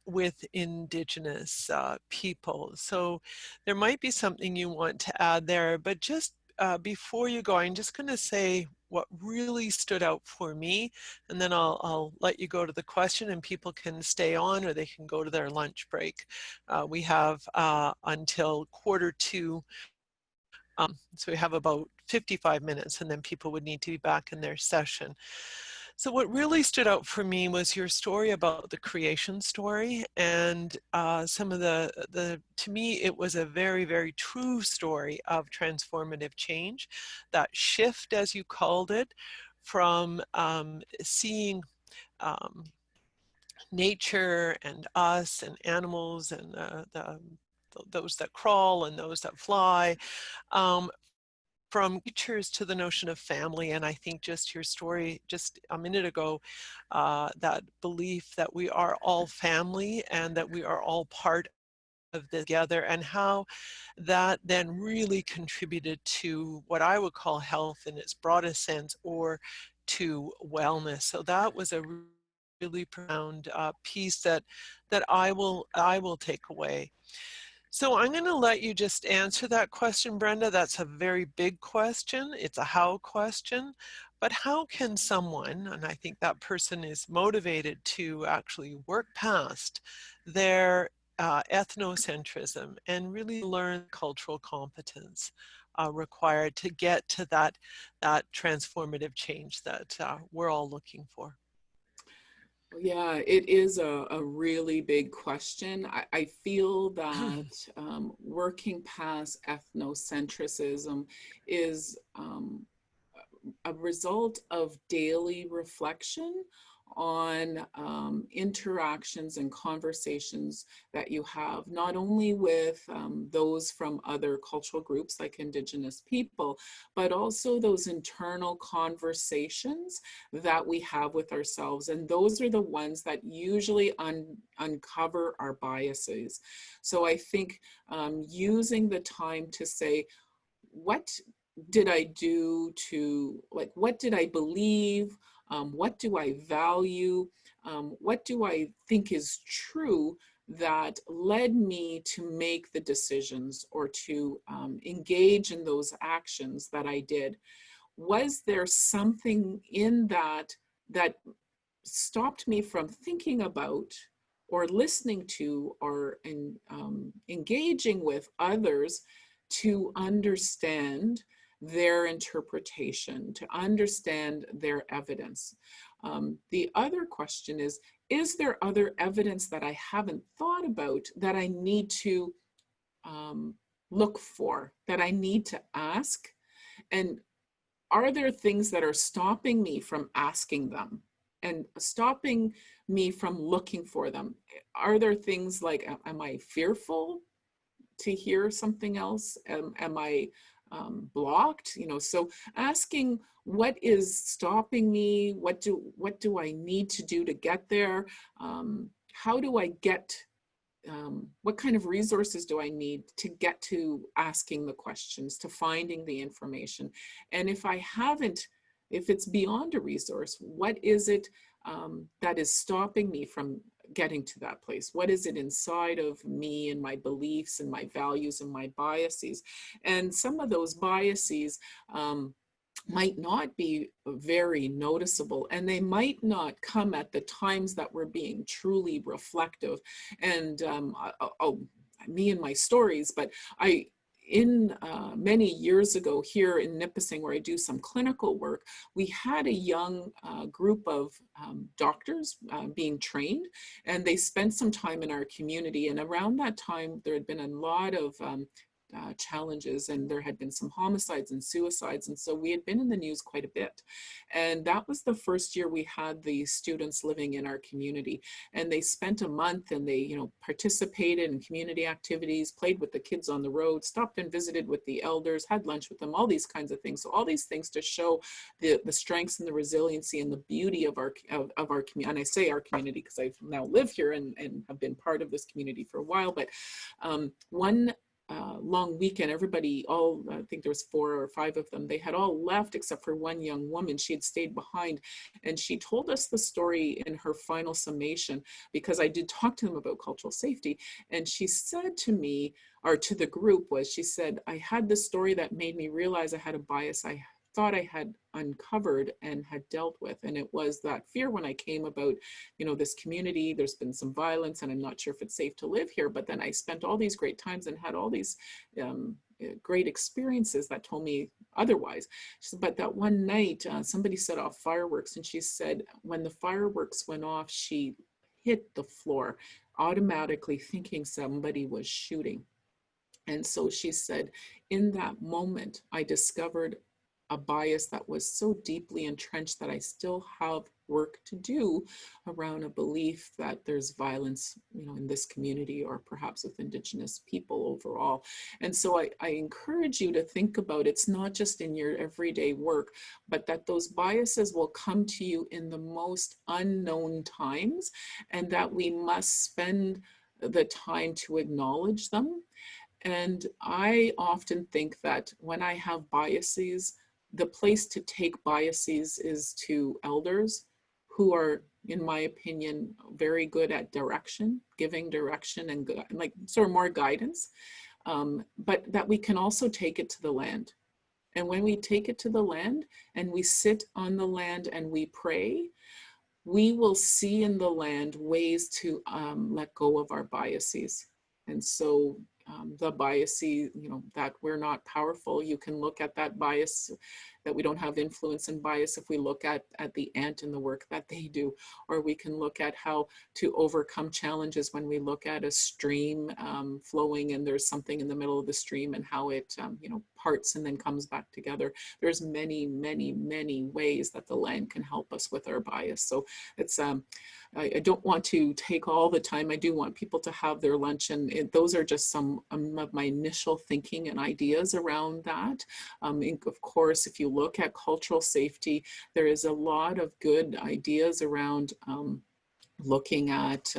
with Indigenous people. So there might be something you want to add there, but just before you go, I'm just going to say what really stood out for me, and then I'll let you go to the question and people can stay on or they can go to their lunch break. We have until 1:45. So we have about 55 minutes and then people would need to be back in their session. So what really stood out for me was your story about the creation story, and some of to me, it was a very true story of transformative change, that shift, as you called it, from seeing nature and us and animals and those that crawl and those that fly, from creatures to the notion of family. And I think just your story just a minute ago, that belief that we are all family and that we are all part of this together, and how that then really contributed to what I would call health in its broadest sense, or to wellness. So that was a really profound piece that I will take away. So I'm going to let you just answer that question, Brenda. That's a very big question. It's a how question. But how can someone, and I think that person is motivated to actually work past their ethnocentrism and really learn cultural competence required to get to that transformative change that we're all looking for? Yeah, it is a really big question. I feel that working past ethnocentrism is a result of daily reflection on interactions and conversations that you have, not only with those from other cultural groups like Indigenous people, but also those internal conversations that we have with ourselves. And those are the ones that usually uncover our biases. So I think using the time to say, what did I do to, like, what did I believe? What do I value? What do I think is true that led me to make the decisions or to engage in those actions that I did? Was there something in that that stopped me from thinking about or listening to or engaging with others to understand their interpretation, to understand their evidence? The other question is there other evidence that I haven't thought about that I need to look for, that I need to ask? And are there things that are stopping me from asking them? stopping me from looking for them. Are there things like, am I fearful to hear something else? Am I blocked? You know, so asking what is stopping me, what do I need to do to get there? How do I get, what kind of resources do I need to get to asking the questions, to finding the information? And if I haven't, if it's beyond a resource, what is it that is stopping me from getting to that place? What is it inside of me and my beliefs and my values and my biases? And some of those biases might not be very noticeable, and they might not come at the times that we're being truly reflective. And me and my stories, but many years ago here in Nipissing, where I do some clinical work, we had a young group of doctors being trained, and they spent some time in our community. And around that time, there had been a lot of challenges, and there had been some homicides and suicides. And so we had been in the news quite a bit. And that was the first year we had the students living in our community. And they spent a month, and they, you know, participated in community activities, played with the kids on the road, stopped and visited with the elders, had lunch with them, all these kinds of things. So all these things to show the strengths and the resiliency and the beauty of our community. And I say our community because I now live here and have been part of this community for a while. But one long weekend, everybody, I think there was 4 or 5 of them, they had all left except for one young woman. She had stayed behind, and she told us the story in her final summation, because I did talk to them about cultural safety. And she said to me, or to the group, she said, I had this story that made me realize I had a bias I thought I had uncovered and had dealt with. And it was that fear when I came about, you know, this community, there's been some violence and I'm not sure if it's safe to live here. But then I spent all these great times and had all these great experiences that told me otherwise. She said, but that one night, somebody set off fireworks, and she said, when the fireworks went off, she hit the floor, automatically thinking somebody was shooting. And so she said, in that moment, I discovered a bias that was so deeply entrenched that I still have work to do around a belief that there's violence, you know, in this community, or perhaps with Indigenous people overall. And so I encourage you to think about, it's not just in your everyday work, but that those biases will come to you in the most unknown times, and that we must spend the time to acknowledge them. And I often think that when I have biases, the place to take biases is to elders who are, in my opinion, very good at direction, giving direction and like sort of more guidance, but that we can also take it to the land. And when we take it to the land and we sit on the land and we pray, we will see in the land ways to let go of our biases. And so the biases, you know, that we're not powerful, you can look at that bias, that we don't have influence and bias if we look at the ant and the work that they do. Or we can look at how to overcome challenges when we look at a stream flowing and there's something in the middle of the stream, and how it you know, parts and then comes back together. There's many, many, many ways that the land can help us with our bias. So it's I don't want to take all the time. I do want people to have their lunch, and those are just some of my initial thinking and ideas around that. Of course, if you look at cultural safety, there is a lot of good ideas around looking at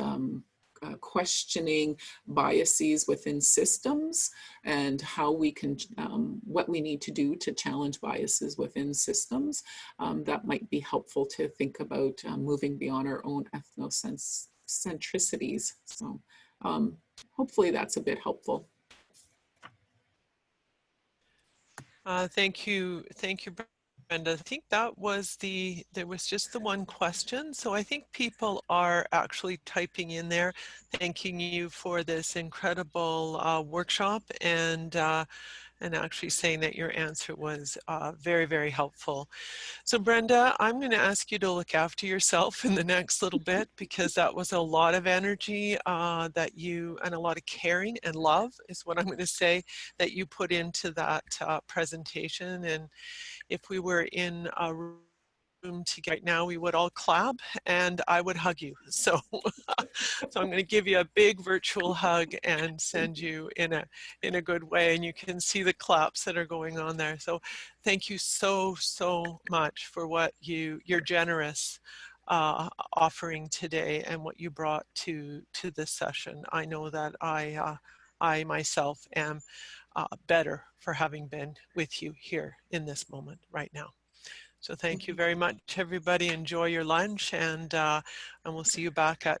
questioning biases within systems, and how we can, what we need to do to challenge biases within systems. That might be helpful to think about moving beyond our own ethnocentricities. So hopefully that's a bit helpful. Thank you, Brenda. I think that was there was just the one question. So I think people are actually typing in there, thanking you for this incredible workshop, and actually saying that your answer was very, very helpful. So Brenda, I'm going to ask you to look after yourself in the next little bit, because that was a lot of energy and a lot of caring and love is what I'm going to say that you put into that presentation. And if we were in a room together right now, we would all clap and I would hug you. So, so I'm going to give you a big virtual hug and send you in a good way. And you can see the claps that are going on there. So thank you so, so much for what you're generous offering today and what you brought to this session. I know that I myself am better for having been with you here in this moment right now. So thank you very much, everybody. Enjoy your lunch, and we'll see you back at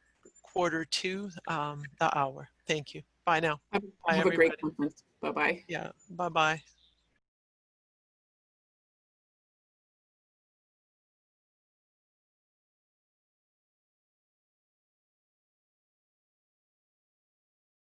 1:45 the hour. Thank you. Bye now. Bye, Have a great everybody. conference. Bye-bye. Yeah. Bye-bye.